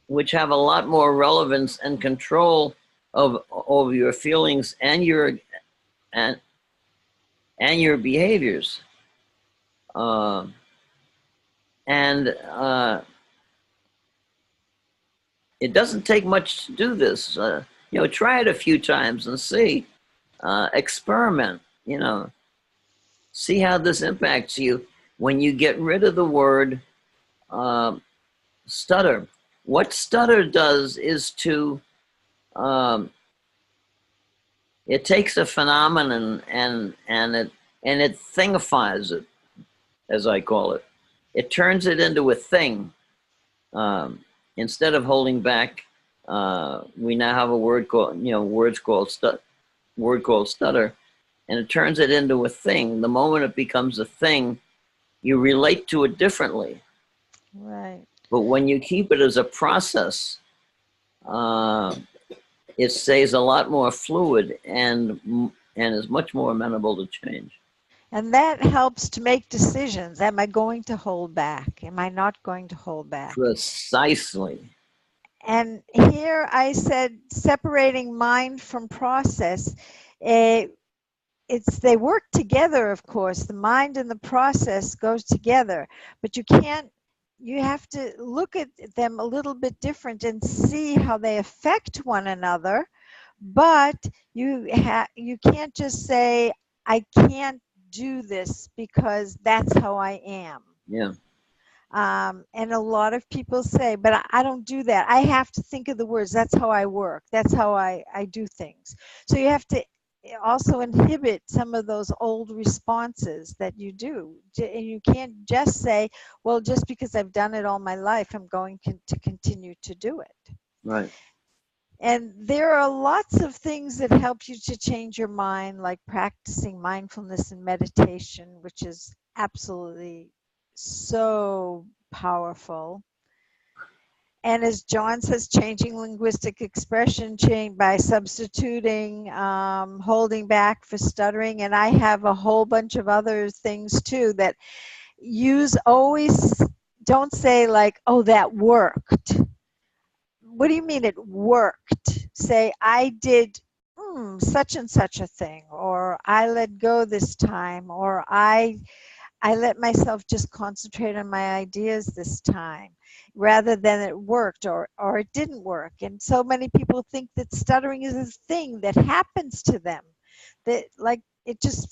a lot more relevance and control over your feelings and and your behaviors. And it doesn't take much to do this. Try it a few times and see. Experiment. See how this impacts you when you get rid of the word stutter. What stutter does is to it takes a phenomenon and it thingifies it, as I call it. It turns it into a thing. Um, Instead of holding back, we now have a word called, word called stutter, and it turns it into a thing. The moment it becomes a thing, you relate to it differently. Right. But when you keep it as a process, uh, it stays a lot more fluid and is much more amenable to change. And that helps to make decisions. Am I going to hold back? Am I not going to hold back? Precisely. And here I said separating mind from process. eh, they work together, of course. The mind and the process goes together, but you have to look at them a little bit different and see how they affect one another. But you can't just say, I can't do this because that's how I am. Yeah. And a lot of people say, but I don't do that. I have to think of the words. That's how I work. That's how I do things. So you have to also inhibit some of those old responses that you do. And you can't just say, well, just because I've done it all my life, I'm going to continue to do it. Right. And there are lots of things that help you to change your mind, like practicing mindfulness and meditation, which is absolutely so powerful. And as John says, changing linguistic expression change by substituting holding back for stuttering. And I have a whole bunch of other things too that always don't say like, oh, that worked. What do you mean it worked? Say, I did such and such a thing, or I let go this time, or I let myself just concentrate on my ideas this time, rather than it worked or it didn't work. And so many people think that stuttering is a thing that happens to them, that like it just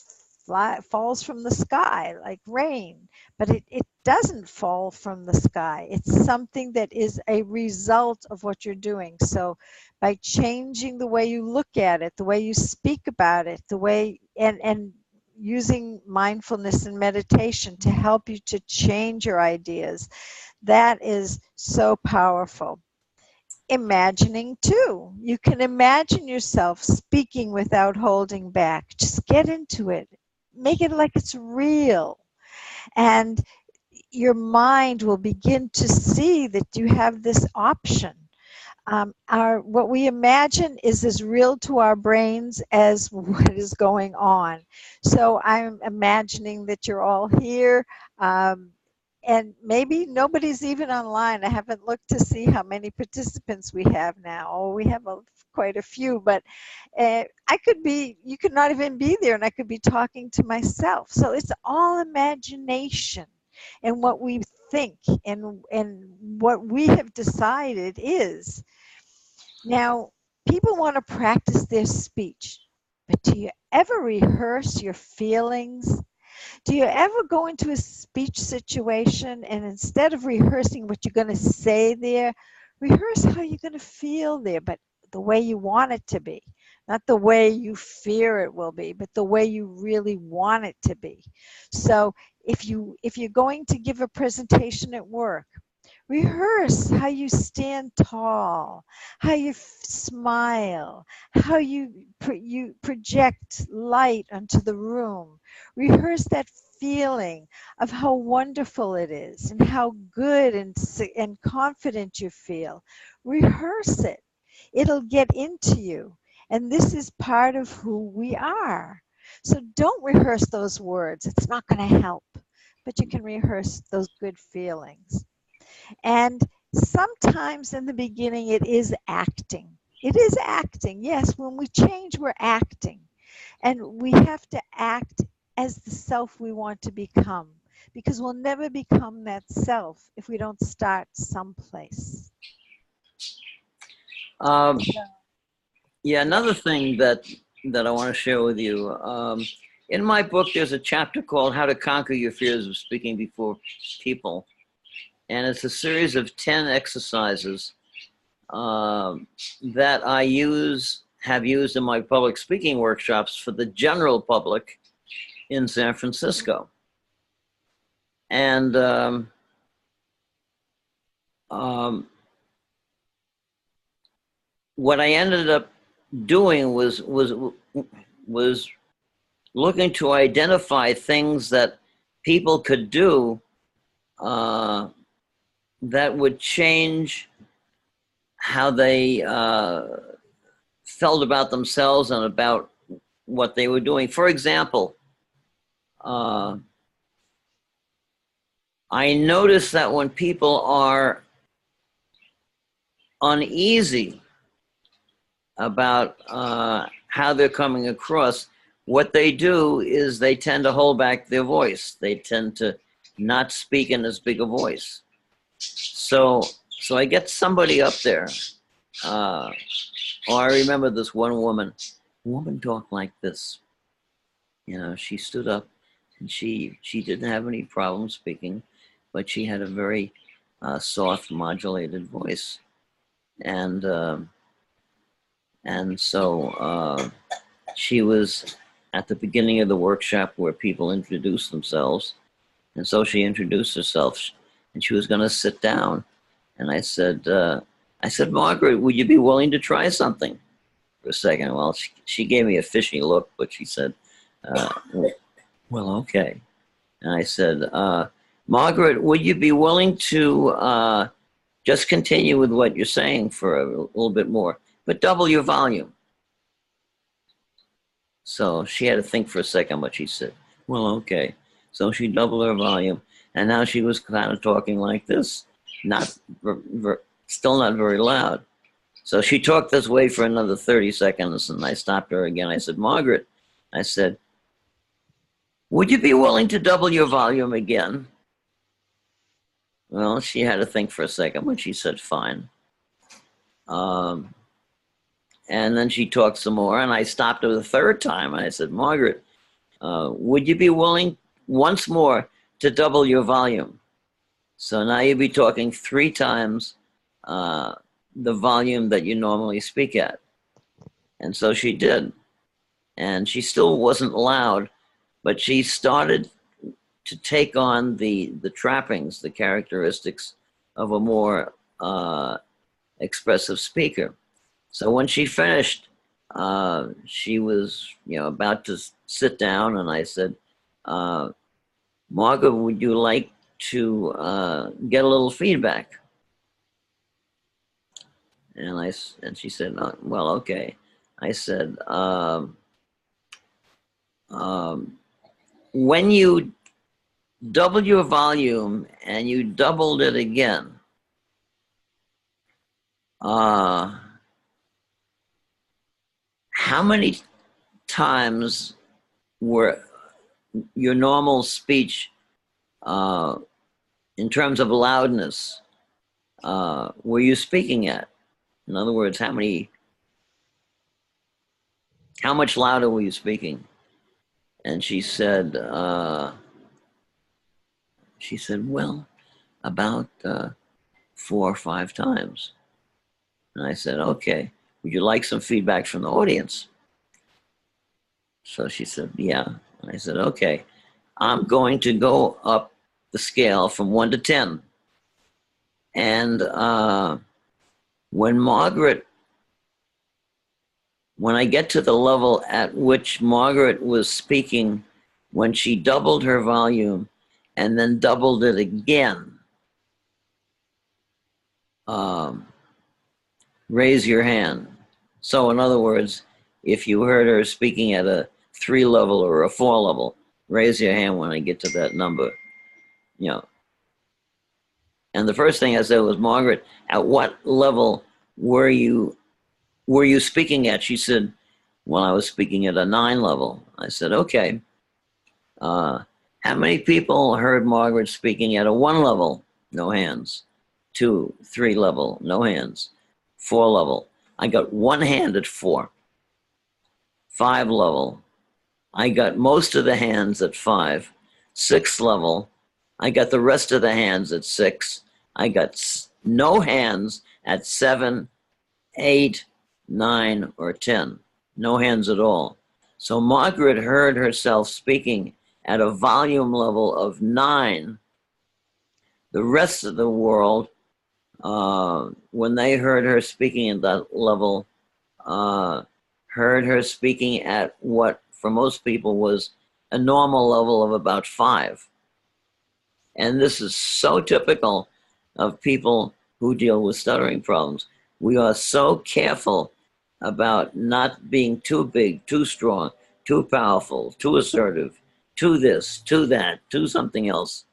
falls from the sky like rain. But it doesn't fall from the sky. It's something that is a result of what you're doing. So by changing the way you look at it, the way you speak about it, the way and using mindfulness and meditation to help you to change your ideas, that is so powerful. Imagining too. You can imagine yourself speaking without holding back. Just get into it. Make it like it's real. And your mind will begin to see that you have this option. What we imagine is as real to our brains as what is going on. So I'm imagining that you're all here, and maybe nobody's even online. I haven't looked to see how many participants we have now. Oh, we have quite a few, but you could not even be there, and I could be talking to myself. So it's all imagination, and what we think and what we have decided is. Now, people want to practice their speech, but do you ever rehearse your feelings? Do you ever go into a speech situation and instead of rehearsing what you're going to say there, rehearse how you're going to feel there, but the way you want it to be? Not the way you fear it will be, but the way you really want it to be. So if you're going to give a presentation at work, rehearse how you stand tall, how you smile, how you project light onto the room. Rehearse that feeling of how wonderful it is and how good and confident you feel. Rehearse it. It'll get into you. And this is part of who we are. So don't rehearse those words. It's not going to help. But you can rehearse those good feelings. And sometimes in the beginning, it is acting. It is acting. Yes, when we change, we're acting. And we have to act as the self we want to become, because we'll never become that self if we don't start someplace. Um, yeah, another thing that I want to share with you. In my book, there's a chapter called How to Conquer Your Fears of Speaking Before People. And it's a series of 10 exercises that I use have used in my public speaking workshops for the general public in San Francisco. And what I ended up doing was looking to identify things that people could do that would change how they felt about themselves and about what they were doing. For example, I noticed that when people are uneasy about how they're coming across, what they do is they tend to hold back their voice. They tend to not speak in as big a voice. So I get somebody up there. I remember this one woman talked like this. You know, she stood up and she didn't have any problem speaking, but she had a very soft, modulated voice. And so she was at the beginning of the workshop where people introduce themselves. And so she introduced herself and she was going to sit down. And I said, Margaret, would you be willing to try something for a second? Well, she gave me a fishy look, but she said, well, okay. And I said, Margaret, would you be willing to just continue with what you're saying for a little bit more, but double your volume? So she had to think for a second, but she said, well, okay. So she doubled her volume, and now she was kind of talking like this, still not very loud. So she talked this way for another 30 seconds, and I stopped her again. I said, Margaret, I said, would you be willing to double your volume again? Well, she had to think for a second, but she said, fine. And then she talked some more, and I stopped her the third time. And I said, Margaret, would you be willing once more to double your volume? So now you'll be talking 3 times the volume that you normally speak at. And so she did. And she still wasn't loud, but she started to take on the trappings, the characteristics of a more expressive speaker. So when she finished, she was, about to sit down, and I said, Margaret, would you like to get a little feedback? And she said, oh, well, okay. I said, when you doubled your volume and you doubled it again, how many times were your normal speech in terms of loudness were you speaking at? In other words, how much louder were you speaking? And she said, well, about 4 or 5 times. And I said, okay, would you like some feedback from the audience? So she said, yeah. And I said, okay, I'm going to go up the scale from 1 to 10. And when I get to the level at which Margaret was speaking, when she doubled her volume and then doubled it again, raise your hand. So in other words, if you heard her speaking at a 3 level or a 4 level, raise your hand when I get to that number. And the first thing I said was, Margaret, at what level were you speaking at? She said, well, I was speaking at a 9 level. I said, okay. How many people heard Margaret speaking at a 1 level? No hands. 2, 3 level, no hands. 4 level. I got 1 hand at 4. 5 level. I got most of the hands at 5. 6 level. I got the rest of the hands at 6. I got no hands at 7, 8, 9, or 10. No hands at all. So Margaret heard herself speaking at a volume level of 9. The rest of the world, when they heard her speaking at that level, heard her speaking at what for most people was a normal level of about 5. And this is so typical of people who deal with stuttering problems. We are so careful about not being too big, too strong, too powerful, too assertive, too this, too that, too something else,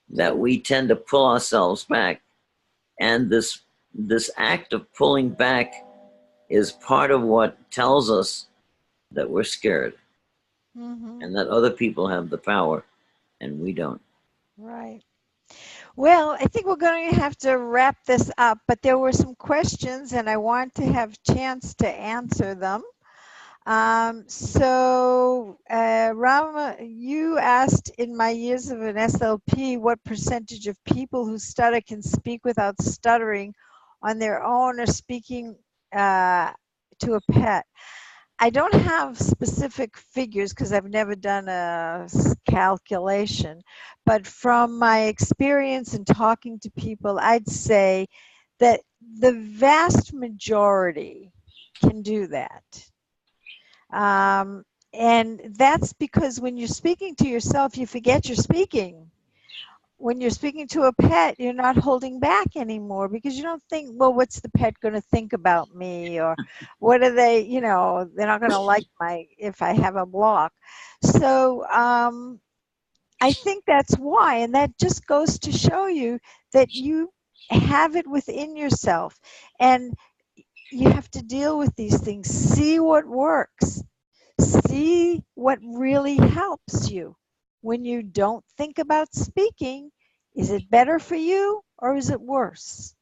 that we tend to pull ourselves back. And this act of pulling back is part of what tells us that we're scared and that other people have the power and we don't. Right. Well, I think we're going to have to wrap this up, but there were some questions and I want to have chance to answer them. Rama, you asked, in my years of an SLP, what percentage of people who stutter can speak without stuttering on their own or speaking to a pet. I don't have specific figures because I've never done a calculation, but from my experience in talking to people, I'd say that the vast majority can do that. And that's because when you're speaking to yourself, you forget you're speaking. When you're speaking to a pet, you're not holding back anymore because you don't think, well, what's the pet going to think about me? Or what are they, they're not going to like if I have a block. So I think that's why. And that just goes to show you that you have it within yourself. And you have to deal with these things. See what works. See what really helps you. When you don't think about speaking, is it better for you or is it worse?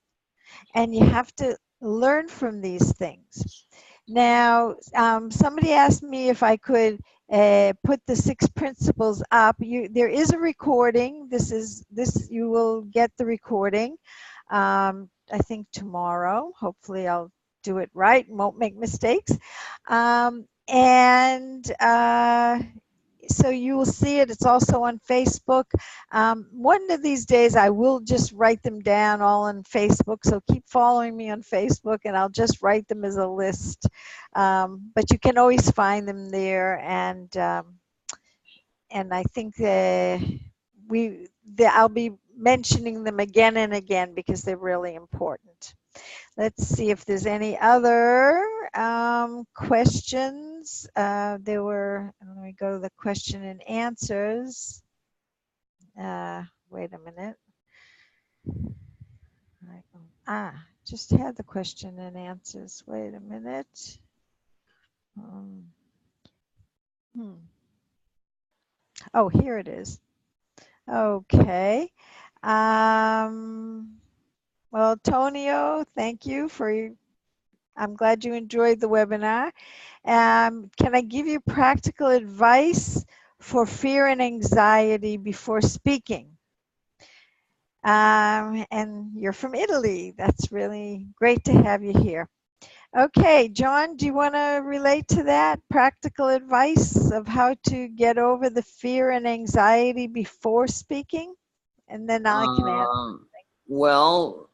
And you have to learn from these things. Now, somebody asked me if I could put the 6 principles up. There is a recording. You will get the recording. I think tomorrow. Hopefully, I'll do it right and won't make mistakes. So you will see it. It's also on Facebook. One of these days, I will just write them down all on Facebook. So keep following me on Facebook, and I'll just write them as a list. But you can always find them there, and I think I'll be mentioning them again and again because they're really important. Let's see if there's any other questions. Let me go to the question and answers. Wait a minute. Just had the question and answers. Wait a minute. Oh, here it is. Okay. Well, Tonio, thank you I'm glad you enjoyed the webinar. Can I give you practical advice for fear and anxiety before speaking? And you're from Italy. That's really great to have you here. Okay, John, do you want to relate to that? Practical advice of how to get over the fear and anxiety before speaking? And then I can add. Well,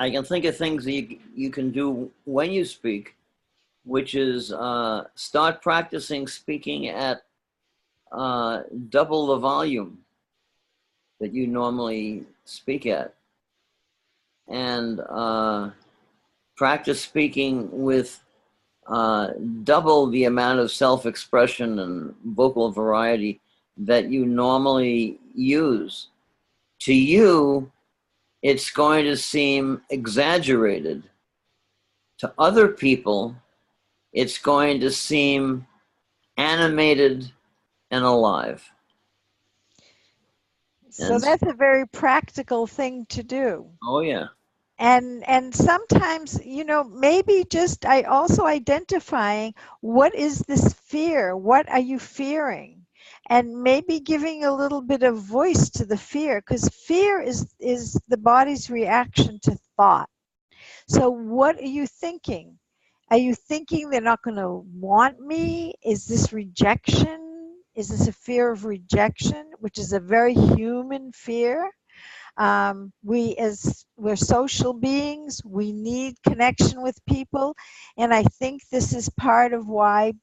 I can think of things that you can do when you speak, which is start practicing speaking at double the volume that you normally speak at. And practice speaking with double the amount of self-expression and vocal variety that you normally use. To you, it's going to seem exaggerated. To other people, it's going to seem animated and alive. So that's a very practical thing to do. Oh, yeah. And sometimes, maybe just also identifying what is this fear? What are you fearing? and maybe giving a little bit of voice to the fear, because fear is the body's reaction to thought. So what are you thinking? Are you thinking they're not going to want me? Is this rejection? Is this a fear of rejection, which is a very human fear? We're social beings, we need connection with people, and I think this is part of why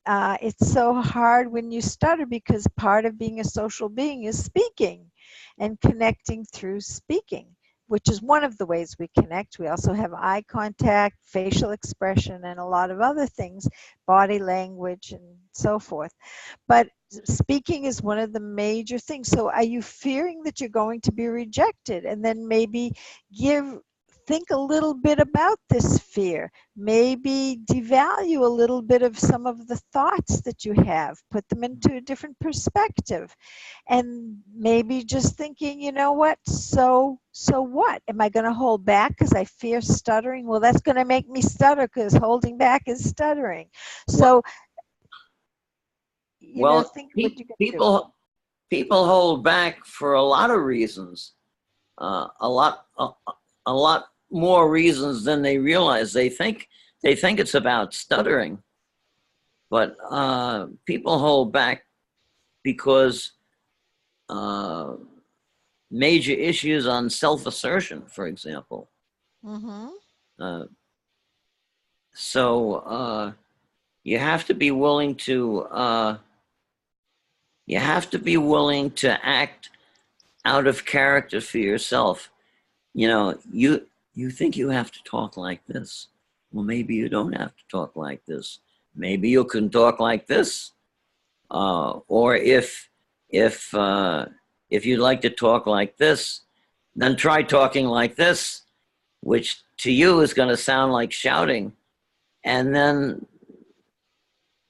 it's so hard when you stutter, because part of being a social being is speaking and connecting through speaking, which is one of the ways we connect. We also have eye contact, facial expression, and a lot of other things, body language, and so forth. But speaking is one of the major things. So are you fearing that you're going to be rejected? And then maybe think a little bit about this fear. Maybe devalue a little bit of some of the thoughts that you have, put them into a different perspective. And maybe just thinking, you know what, so what? Am I going to hold back because I fear stuttering? Well, that's going to make me stutter, because holding back is stuttering. Well, So, well, think what you can do. people hold back for a lot of reasons, a lot more reasons than they realize. They think it's about stuttering, but people hold back because major issues on self-assertion, for example. Mm-hmm. Uh, so you have to be willing to act out of character for yourself. You think you have to talk like this. Well, maybe you don't have to talk like this. Maybe you can talk like this. Or if you'd like to talk like this, then try talking like this, which to you is going to sound like shouting. And then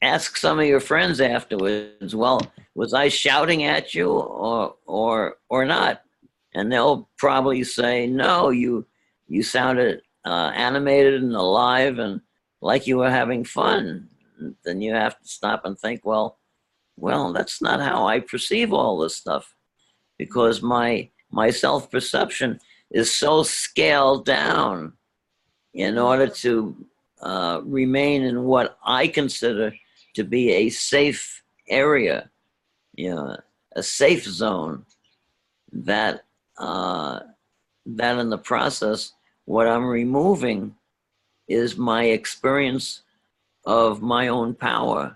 ask some of your friends afterwards, well, was I shouting at you or not? And they'll probably say, no, you sounded animated and alive and like you were having fun. Then you have to stop and think, well, that's not how I perceive all this stuff, because my self perception is so scaled down in order to remain in what I consider to be a safe area, a safe zone. That that in the process, what I'm removing is my experience of my own power,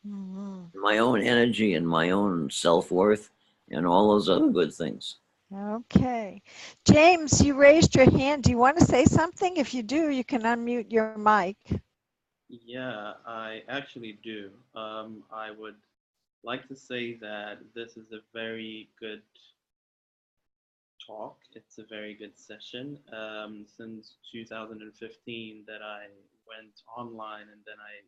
Mm-hmm. my own energy, and my own self-worth, and all those other good things. Okay. James, you raised your hand. Do you want to say something? If you do, you can unmute your mic. Yeah, I actually do. I would like to say that this is a very good talk. It's a very good session. Since 2015 that I went online and then I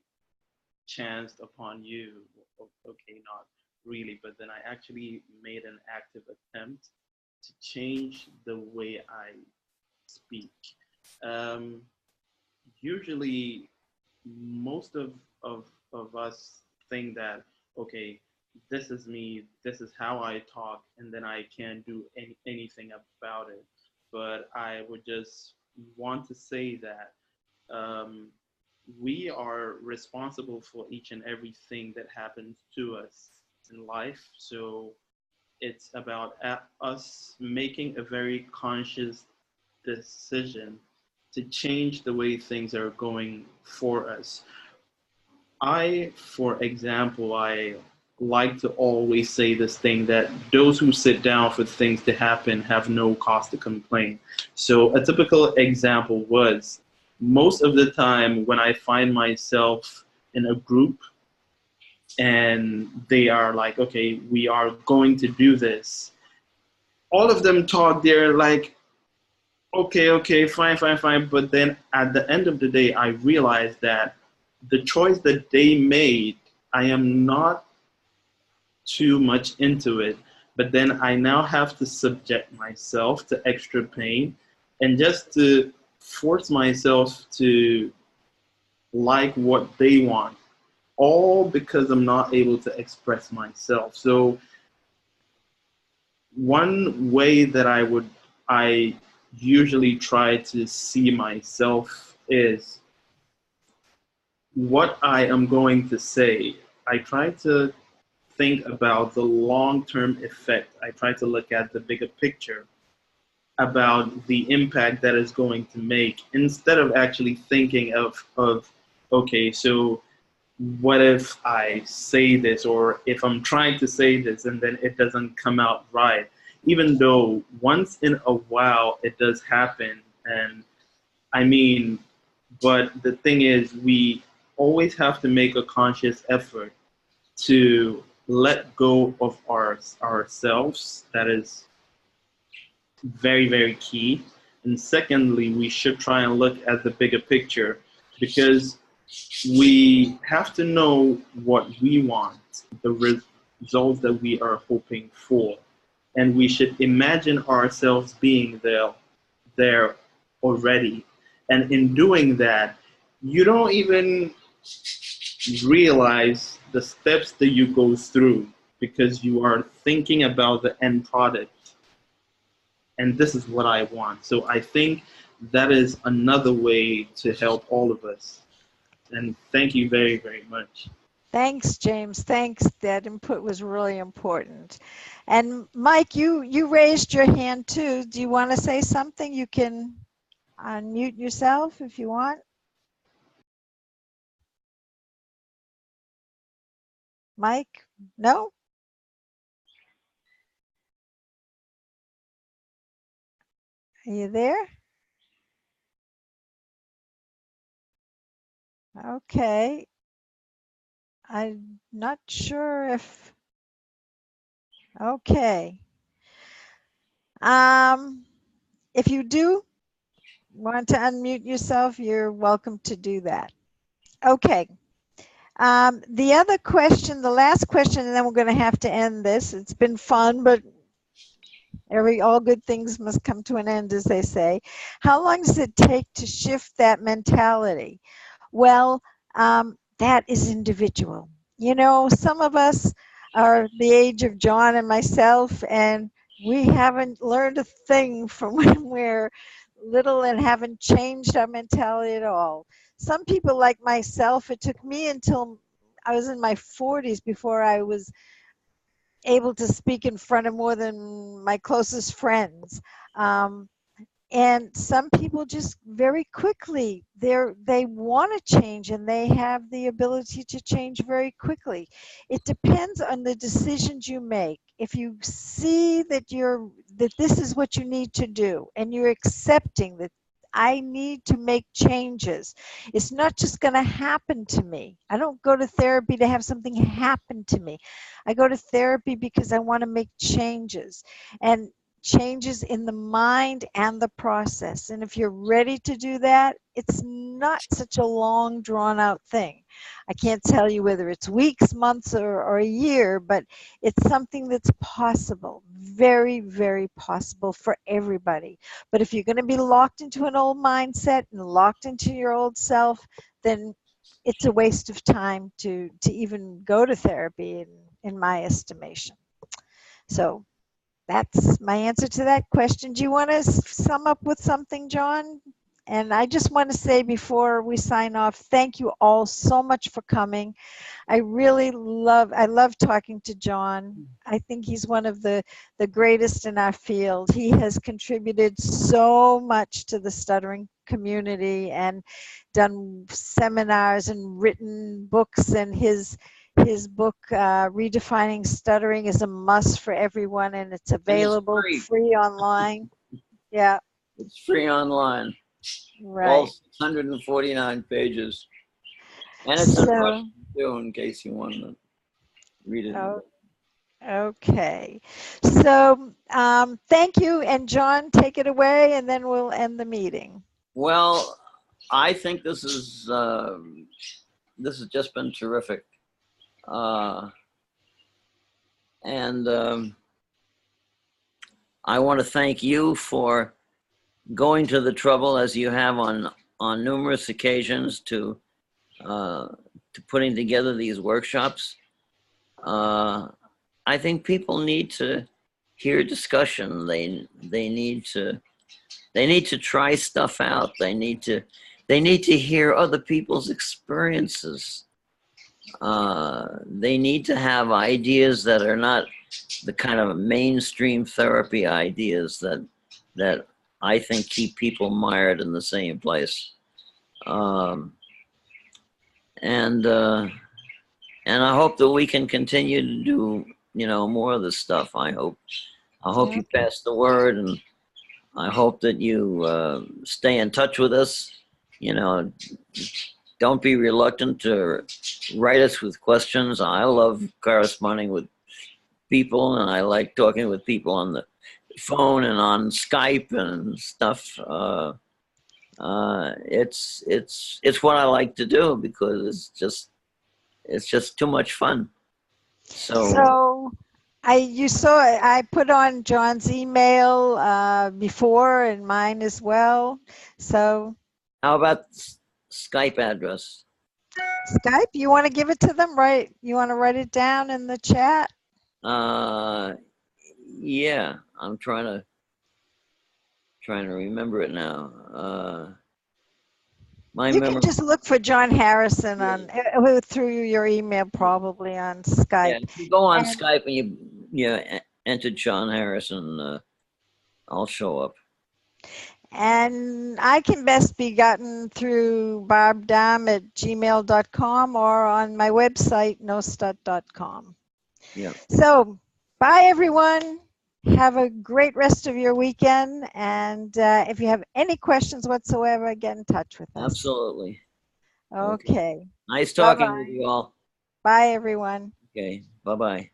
chanced upon you. Okay, not really, but then I actually made an active attempt to change the way I speak. Um, Usually most of us think that, okay, this is me, this is how I talk, and then I can't do anything about it. But I would just want to say that um, we are responsible for each and everything that happens to us in life. So it's about us making a very conscious decision to change the way things are going for us. For example, I like to always say this thing that those who sit down for things to happen have no cause to complain. So a typical example was most of the time when I find myself in a group and they are like, okay, we are going to do this. All of them talk, they're like, okay, fine, fine, fine. But then at the end of the day, I realized that the choice that they made, I am not too much into it. But then I now have to subject myself to extra pain and just to force myself to like what they want. all because I'm not able to express myself. So one way that I usually try to see myself is what I am going to say. I try to think about the long-term effect. I try to look at the bigger picture about the impact that is going to make, instead of actually thinking of okay, so what if I say this, or if I'm trying to say this and then it doesn't come out right, even though once in a while it does happen. And I mean, but the thing is, we always have to make a conscious effort to let go of ourselves. That is very, very key. And secondly, we should try and look at the bigger picture, because we have to know what we want, the results that we are hoping for. And we should imagine ourselves being there already. And in doing that, you don't even realize the steps that you go through, because you are thinking about the end product. And this is what I want. So I think that is another way to help all of us. And thank you very, very much. Thanks, James. Thanks. That input was really important. And Mike, you raised your hand too. Do you want to say something? You can unmute yourself if you want. Mike? No? Are you there? Okay. I'm not sure if, okay. If you do want to unmute yourself, you're welcome to do that. Okay. The other question, the last question, and then we're going to have to end this. It's been fun, but all good things must come to an end, as they say. How long does it take to shift that mentality? Well, that is individual. You know, some of us are the age of John and myself, and we haven't learned a thing from when we're little and haven't changed our mentality at all. Some people like myself, it took me until I was in my 40s before I was able to speak in front of more than my closest friends. And some people just very quickly, they want to change, and they have the ability to change very quickly. It depends on the decisions you make. If you see that this is what you need to do, and you're accepting that I need to make changes. It's not just going to happen to me. I don't go to therapy to have something happen to me. I go to therapy because I want to make changes. And changes in the mind and the process. And if you're ready to do that, it's not such a long, drawn out thing. I can't tell you whether it's weeks, months, or a year, but it's something that's possible, very, very possible for everybody. But if you're going to be locked into an old mindset and locked into your old self, then it's a waste of time to even go to therapy, in my estimation. So that's my answer to that question. Do you want to sum up with something, John? And I just want to say before we sign off, thank you all so much for coming. I love talking to John. I think he's one of the greatest in our field. He has contributed so much to the stuttering community and done seminars and written books, and his book, Redefining Stuttering, is a must for everyone, and it's available free online. Yeah. It's free online. Right. All 649 pages. And it's in Russian too, in case you want to read it. Oh, okay. So thank you. And John, take it away, and then we'll end the meeting. Well, I think this has just been terrific. And I want to thank you for going to the trouble, as you have on numerous occasions, to to putting together these workshops. I think people need to hear discussion. They need to try stuff out. They need to hear other people's experiences. They need to have ideas that are not the kind of mainstream therapy ideas that I think keep people mired in the same place. And I hope that we can continue to do, more of this stuff. I hope you pass the word, and I hope that you stay in touch with us. Don't be reluctant to write us with questions. I love corresponding with people, and I like talking with people on the phone and on Skype and stuff. It's what I like to do because it's just too much fun. So I put on John's email before and mine as well. So how about Skype address? Skype, you want to give it to them, right? You want to write it down in the chat? Yeah, I'm trying to remember it now. You can just look for John Harrison on through your email, probably on Skype. Yeah, if you go on Skype and you enter John Harrison, I'll show up. And I can best be gotten through barbdahm@gmail.com or on my website, nostut.com. Yeah. So, bye everyone. Have a great rest of your weekend. And if you have any questions whatsoever, get in touch with us. Absolutely. Okay. Nice talking with you all. Bye, everyone. Okay. Bye-bye.